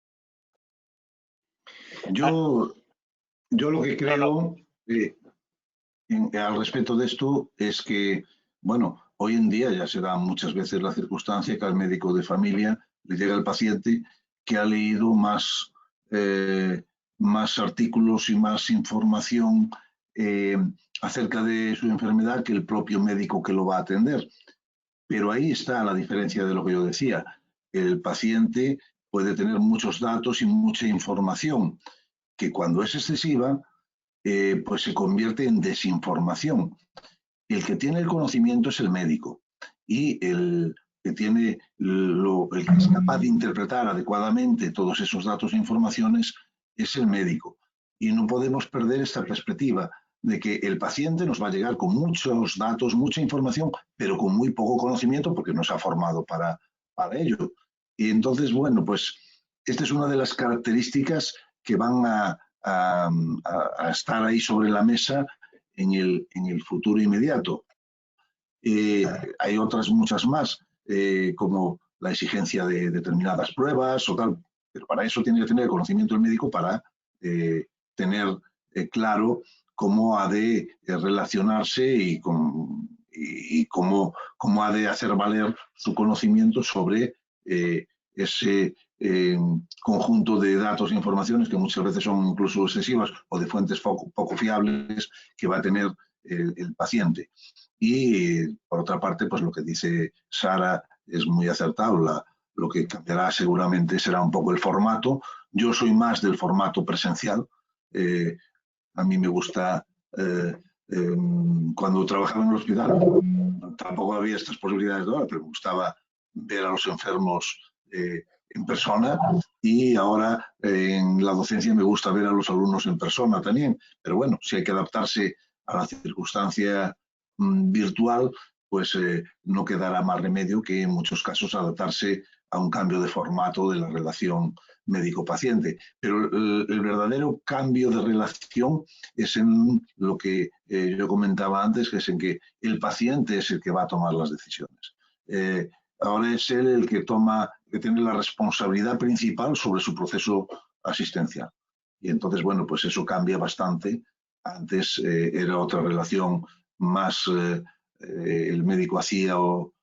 Yo lo que creo al respecto de esto es que, bueno, hoy en día ya se da muchas veces la circunstancia que al médico de familia le llega el paciente que ha leído más artículos y más información acerca de su enfermedad que el propio médico que lo va a atender. Pero ahí está la diferencia de lo que yo decía. El paciente puede tener muchos datos y mucha información que cuando es excesiva, pues se convierte en desinformación. El que tiene el conocimiento es el médico y el que es capaz de interpretar adecuadamente todos esos datos e informaciones es el médico. Y no podemos perder esta perspectiva de que el paciente nos va a llegar con muchos datos, mucha información, pero con muy poco conocimiento porque no se ha formado para ello. Y entonces, bueno, pues esta es una de las características que van a estar ahí sobre la mesa en el futuro inmediato. Hay otras muchas más, como la exigencia de determinadas pruebas o tal, pero para eso tiene que tener el conocimiento del médico para tener claro cómo ha de relacionarse y cómo ha de hacer valer su conocimiento sobre ese conjunto de datos e informaciones que muchas veces son incluso excesivas o de fuentes poco fiables que va a tener el paciente. Y por otra parte, pues lo que dice Sara es muy acertado. Lo que cambiará seguramente será un poco el formato. Yo soy más del formato presencial. A mí me gusta, cuando trabajaba en el hospital, tampoco había estas posibilidades de ahora, pero me gustaba ver a los enfermos en persona, y ahora en la docencia me gusta ver a los alumnos en persona también. Pero bueno, si hay que adaptarse a la circunstancia virtual, pues no quedará más remedio que en muchos casos adaptarse a un cambio de formato de la relación médico-paciente. Pero el verdadero cambio de relación es en lo que yo comentaba antes, que es en que el paciente es el que va a tomar las decisiones. Ahora es él el que tiene la responsabilidad principal sobre su proceso asistencial. Y entonces, bueno, pues eso cambia bastante. Antes era otra relación más, el médico hacía o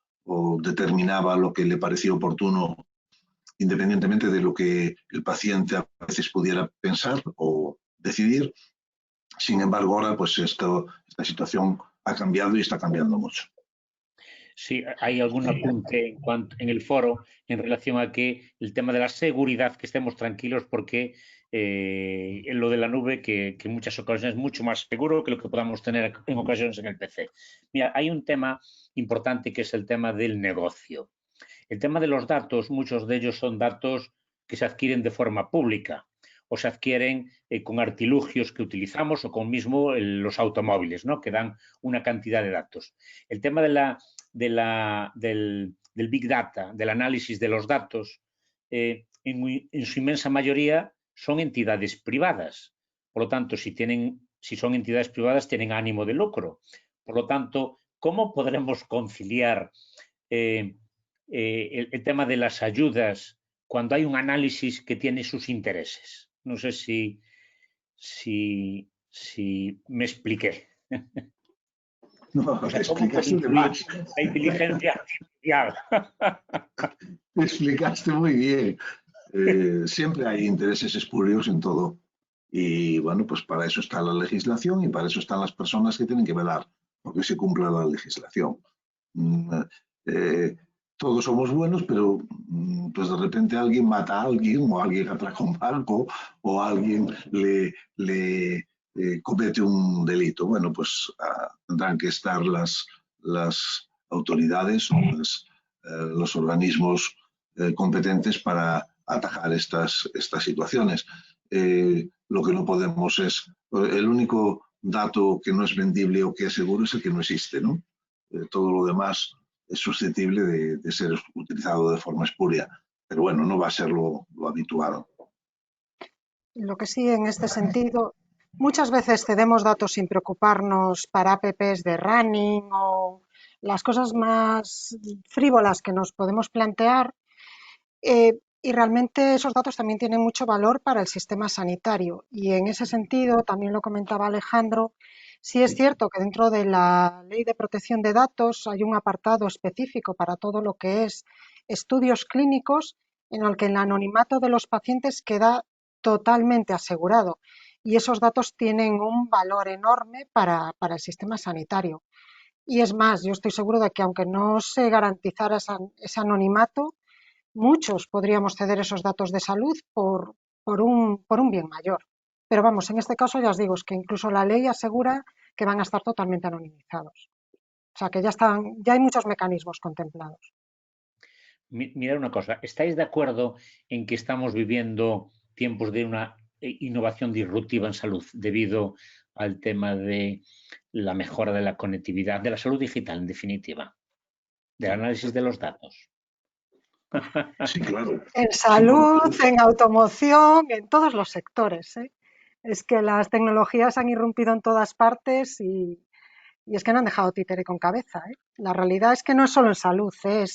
determinaba lo que le parecía oportuno, independientemente de lo que el paciente a veces pudiera pensar o decidir. Sin embargo, ahora pues esta situación ha cambiado y está cambiando mucho. Sí, hay algún apunte en el foro en relación a que el tema de la seguridad, que estemos tranquilos porque en lo de la nube, que en muchas ocasiones es mucho más seguro que lo que podamos tener en ocasiones en el PC. Mira, hay un tema importante que es el tema del negocio. El tema de los datos, muchos de ellos son datos que se adquieren de forma pública o se adquieren con artilugios que utilizamos o con mismo los automóviles, ¿no? Que dan una cantidad de datos. El tema del Big Data, del análisis de los datos, en su inmensa mayoría son entidades privadas. Por lo tanto, si son entidades privadas, tienen ánimo de lucro. Por lo tanto, ¿cómo podremos conciliar el tema de las ayudas cuando hay un análisis que tiene sus intereses? No sé si me expliqué. No, o sea, ¿cómo explicaste más. la inteligencia artificial? Te explicaste muy bien. Siempre hay intereses espurios en todo. Y bueno, pues para eso está la legislación y para eso están las personas que tienen que velar porque se cumpla la legislación. Todos somos buenos, pero pues de repente alguien mata a alguien, o alguien atraca un barco, o alguien le comete un delito. Bueno, pues tendrán que estar las autoridades o los organismos competentes para atajar estas situaciones. Lo que no podemos es, el único dato que no es vendible o que es seguro es el que no existe, ¿no? Todo lo demás es susceptible de ser utilizado de forma espuria, pero bueno, no va a ser lo habitual. Lo que sí, en este sentido, muchas veces cedemos datos sin preocuparnos para apps de running o las cosas más frívolas que nos podemos plantear, y realmente esos datos también tienen mucho valor para el sistema sanitario. Y en ese sentido, también lo comentaba Alejandro, sí es cierto que dentro de la Ley de Protección de Datos hay un apartado específico para todo lo que es estudios clínicos en el que el anonimato de los pacientes queda totalmente asegurado. Y esos datos tienen un valor enorme para el sistema sanitario. Y es más, yo estoy seguro de que aunque no se garantizara ese anonimato, muchos podríamos ceder esos datos de salud por un bien mayor. Pero vamos, en este caso ya os digo, es que incluso la ley asegura que van a estar totalmente anonimizados. O sea que ya hay muchos mecanismos contemplados. Mirad una cosa, ¿estáis de acuerdo en que estamos viviendo tiempos de una innovación disruptiva en salud debido al tema de la mejora de la conectividad, de la salud digital en definitiva, del análisis de los datos? Sí, claro. En salud, en automoción, en todos los sectores, ¿eh? Es que las tecnologías han irrumpido en todas partes y es que no han dejado títere con cabeza, ¿eh? La realidad es que no es solo en salud, ¿eh?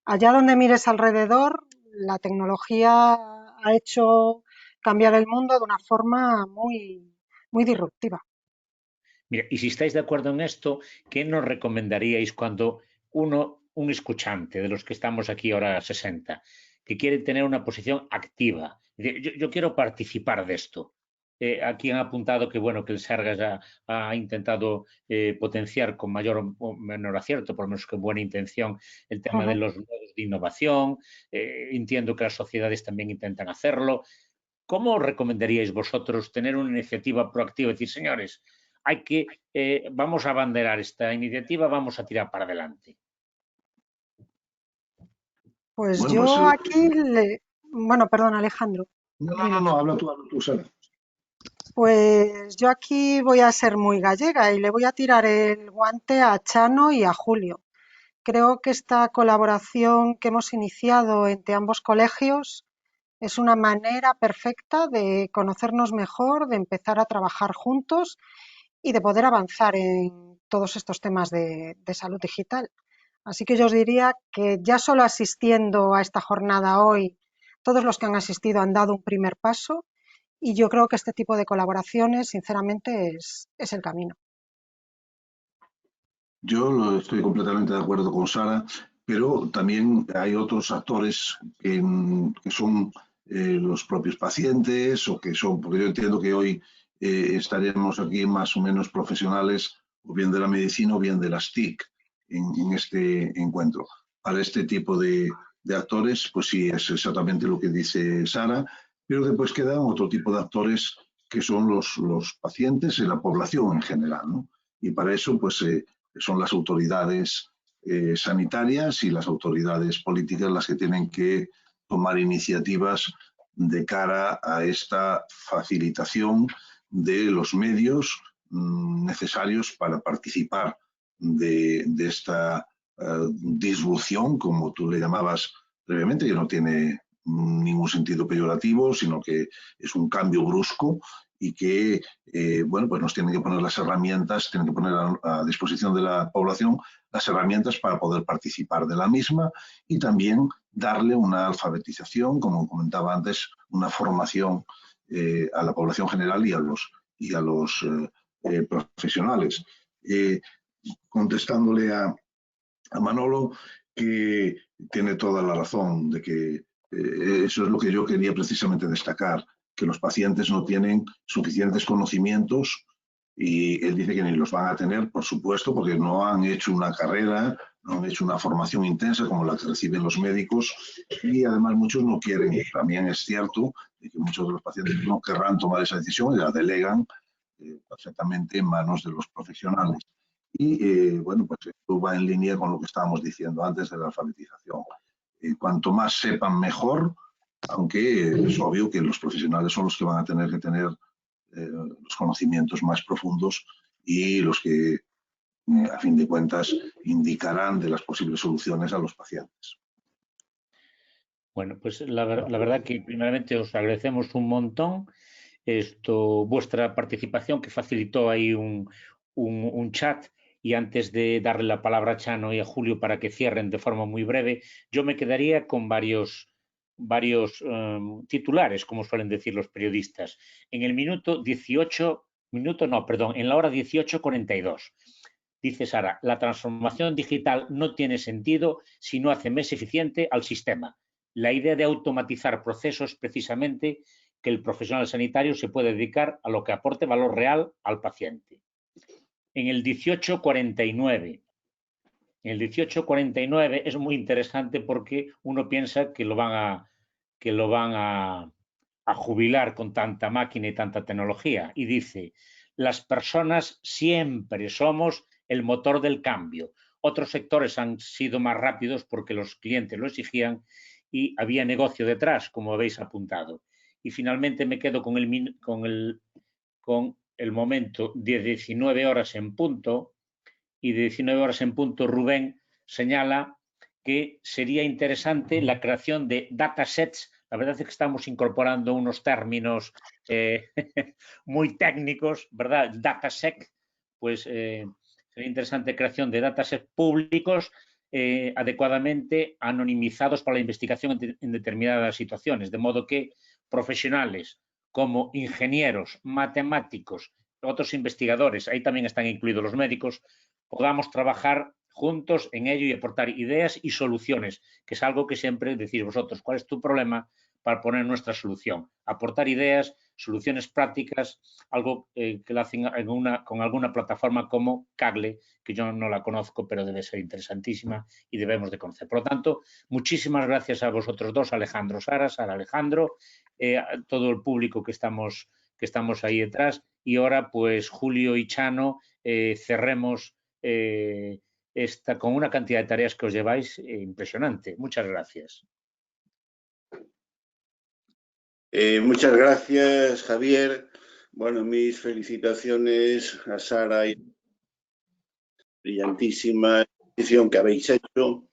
Allá donde mires alrededor, la tecnología ha hecho cambiar el mundo de una forma muy, muy disruptiva. Mira, y si estáis de acuerdo en esto, ¿qué nos recomendaríais cuando un escuchante de los que estamos aquí ahora 60, que quiere tener una posición activa? Yo quiero participar de esto. Aquí han apuntado que, bueno, que el Sergas ha intentado potenciar con mayor o menor acierto, por lo menos con buena intención, el tema de los modos de innovación. Entiendo que las sociedades también intentan hacerlo. ¿Cómo recomendaríais vosotros tener una iniciativa proactiva? Es decir, señores, vamos a abanderar esta iniciativa, vamos a tirar para adelante. Pues Bueno, yo aquí Bueno, perdón, Alejandro. No, habla tú, Sara. Pues yo aquí voy a ser muy gallega y le voy a tirar el guante a Chano y a Julio. Creo que esta colaboración que hemos iniciado entre ambos colegios es una manera perfecta de conocernos mejor, de empezar a trabajar juntos y de poder avanzar en todos estos temas de salud digital. Así que yo os diría que ya solo asistiendo a esta jornada hoy, todos los que han asistido han dado un primer paso y yo creo que este tipo de colaboraciones, sinceramente, es el camino. Yo estoy completamente de acuerdo con Sara, pero también hay otros actores que son los propios pacientes o que son, porque yo entiendo que hoy estaremos aquí más o menos profesionales o bien de la medicina o bien de las TIC en este encuentro. Para este tipo de actores, pues sí, es exactamente lo que dice Sara, pero después quedan otro tipo de actores que son los pacientes y la población en general, ¿no? Y para eso, pues son las autoridades sanitarias y las autoridades políticas las que tienen que tomar iniciativas de cara a esta facilitación de los medios necesarios para participar de esta disrupción, como tú le llamabas previamente, que no tiene ningún sentido peyorativo, sino que es un cambio brusco y que bueno, pues nos tienen que poner las herramientas, tienen que poner a disposición de la población las herramientas para poder participar de la misma y también darle una alfabetización, como comentaba antes, una formación a la población general y a los profesionales. Contestándole a Manolo, que tiene toda la razón de que eso es lo que yo quería precisamente destacar, que los pacientes no tienen suficientes conocimientos y él dice que ni los van a tener, por supuesto, porque no han hecho una carrera, no han hecho una formación intensa como la que reciben los médicos y además muchos no quieren. También es cierto que muchos de los pacientes no querrán tomar esa decisión y la delegan perfectamente en manos de los profesionales. Y bueno, pues esto va en línea con lo que estábamos diciendo antes de la alfabetización. Cuanto más sepan, mejor, aunque es obvio que los profesionales son los que van a tener que tener los conocimientos más profundos y los que, a fin de cuentas, indicarán de las posibles soluciones a los pacientes. Bueno, pues la verdad que primeramente os agradecemos un montón vuestra participación, que facilitó ahí un chat. Y antes de darle la palabra a Chano y a Julio para que cierren de forma muy breve, yo me quedaría con varios titulares, como suelen decir los periodistas. En el minuto 18, en la hora 18:42. Dice Sara, la transformación digital no tiene sentido si no hace más eficiente al sistema. La idea de automatizar procesos precisamente que el profesional sanitario se puede dedicar a lo que aporte valor real al paciente. En el 18:49. En el 18:49 es muy interesante porque uno piensa que lo van a jubilar con tanta máquina y tanta tecnología. Y dice, las personas siempre somos el motor del cambio. Otros sectores han sido más rápidos porque los clientes lo exigían y había negocio detrás, como habéis apuntado. Y finalmente me quedo con el momento de 19 horas en punto, y de 19 horas en punto Rubén señala que sería interesante la creación de datasets. La verdad es que estamos incorporando unos términos muy técnicos, ¿verdad? Datasec, pues sería interesante creación de datasets públicos adecuadamente anonimizados para la investigación en determinadas situaciones, de modo que profesionales como ingenieros, matemáticos, otros investigadores, ahí también están incluidos los médicos, podamos trabajar juntos en ello y aportar ideas y soluciones, que es algo que siempre decís vosotros, ¿cuál es tu problema? Para poner nuestra solución. Aportar ideas, soluciones prácticas, algo que lo hacen con alguna plataforma como Kaggle, que yo no la conozco, pero debe ser interesantísima y debemos de conocer. Por lo tanto, muchísimas gracias a vosotros dos, Alejandro, Sara, Alejandro, a todo el público que estamos ahí detrás. Y ahora, pues, Julio y Chano, cerremos con una cantidad de tareas que os lleváis impresionante. Muchas gracias. Muchas gracias, Javier. Bueno, mis felicitaciones a Sara y brillantísima edición que habéis hecho.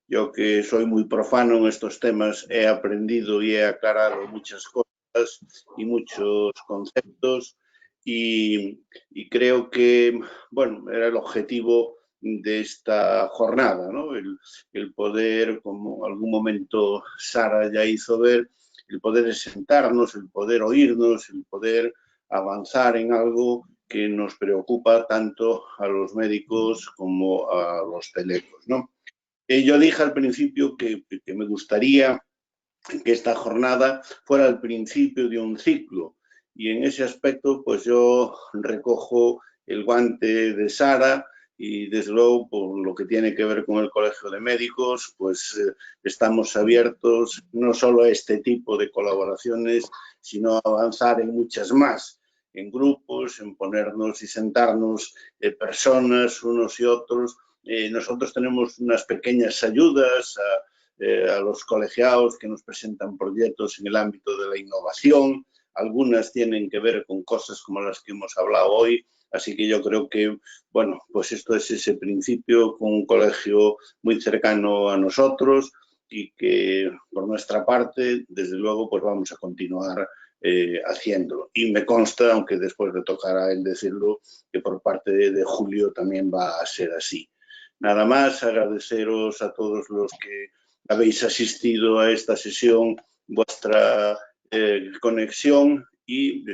Yo, que soy muy profano en estos temas, he aprendido y he aclarado muchas cosas y muchos conceptos y creo que, bueno, era el objetivo de esta jornada, ¿no? El poder, como en algún momento Sara ya hizo ver, el poder sentarnos, el poder oírnos, el poder avanzar en algo que nos preocupa tanto a los médicos como a los telecos, ¿no? Yo dije al principio que me gustaría que esta jornada fuera el principio de un ciclo y en ese aspecto pues yo recojo el guante de Sara y desde luego por lo que tiene que ver con el Colegio de Médicos pues estamos abiertos no solo a este tipo de colaboraciones sino a avanzar en muchas más, en grupos, en ponernos y sentarnos personas unos y otros. Nosotros tenemos unas pequeñas ayudas a los colegiados que nos presentan proyectos en el ámbito de la innovación. Algunas tienen que ver con cosas como las que hemos hablado hoy. Así que yo creo que, bueno, pues esto es ese principio con un colegio muy cercano a nosotros y que por nuestra parte, desde luego, pues vamos a continuar haciéndolo. Y me consta, aunque después le tocará a él decirlo, que por parte de Julio también va a ser así. Nada más, agradeceros a todos los que habéis asistido a esta sesión, vuestra conexión y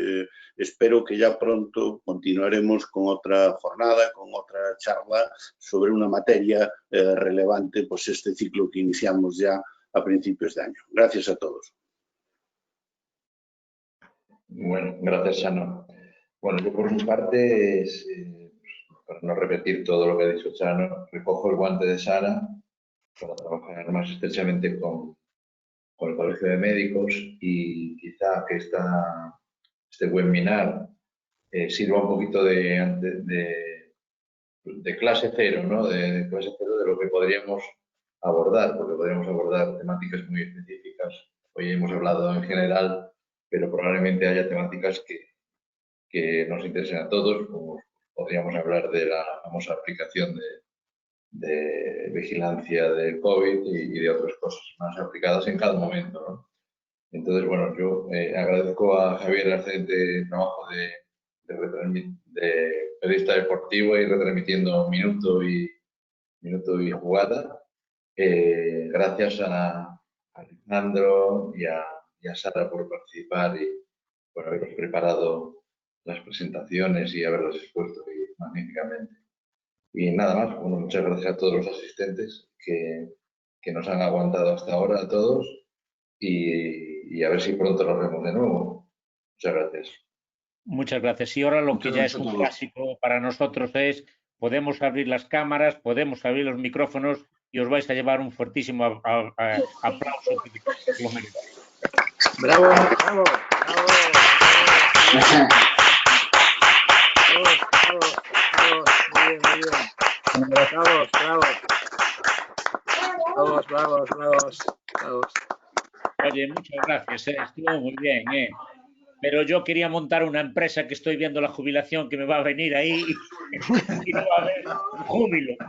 espero que ya pronto continuaremos con otra jornada, con otra charla sobre una materia relevante, pues este ciclo que iniciamos ya a principios de año. Gracias a todos. Bueno, gracias, Chano. Bueno, yo por mi parte, para no repetir todo lo que ha dicho Chano, recojo el guante de Sara para trabajar más estrechamente con el Colegio de Médicos y quizá que este webinar sirva un poquito de clase cero, ¿no? De clase cero de lo que podríamos abordar, porque podríamos abordar temáticas muy específicas. Hoy hemos hablado en general, pero probablemente haya temáticas que que nos interesen a todos, como podríamos hablar de la famosa aplicación de vigilancia de COVID y de otras cosas más aplicadas en cada momento, ¿no? Entonces, bueno, yo agradezco a Javier el excelente trabajo de periodista deportivo y retransmitiendo minuto y jugada. Gracias a Alejandro y a Sara por participar y por habernos preparado las presentaciones y haberlas expuesto magníficamente. Y nada más, bueno, muchas gracias a todos los asistentes que nos han aguantado hasta ahora, a todos, y a ver si pronto nos vemos de nuevo. Muchas gracias. Muchas gracias. Y ahora lo que ya es un clásico para nosotros es, podemos abrir las cámaras, podemos abrir los micrófonos y os vais a llevar un fuertísimo aplauso. Bravo, bravo, bravo. Muy bien, muy bien. Bravos, bravos. Bravos. Oye, muchas gracias, estuvo muy bien, pero yo quería montar una empresa que estoy viendo la jubilación que me va a venir ahí y no va a haber júbilo. No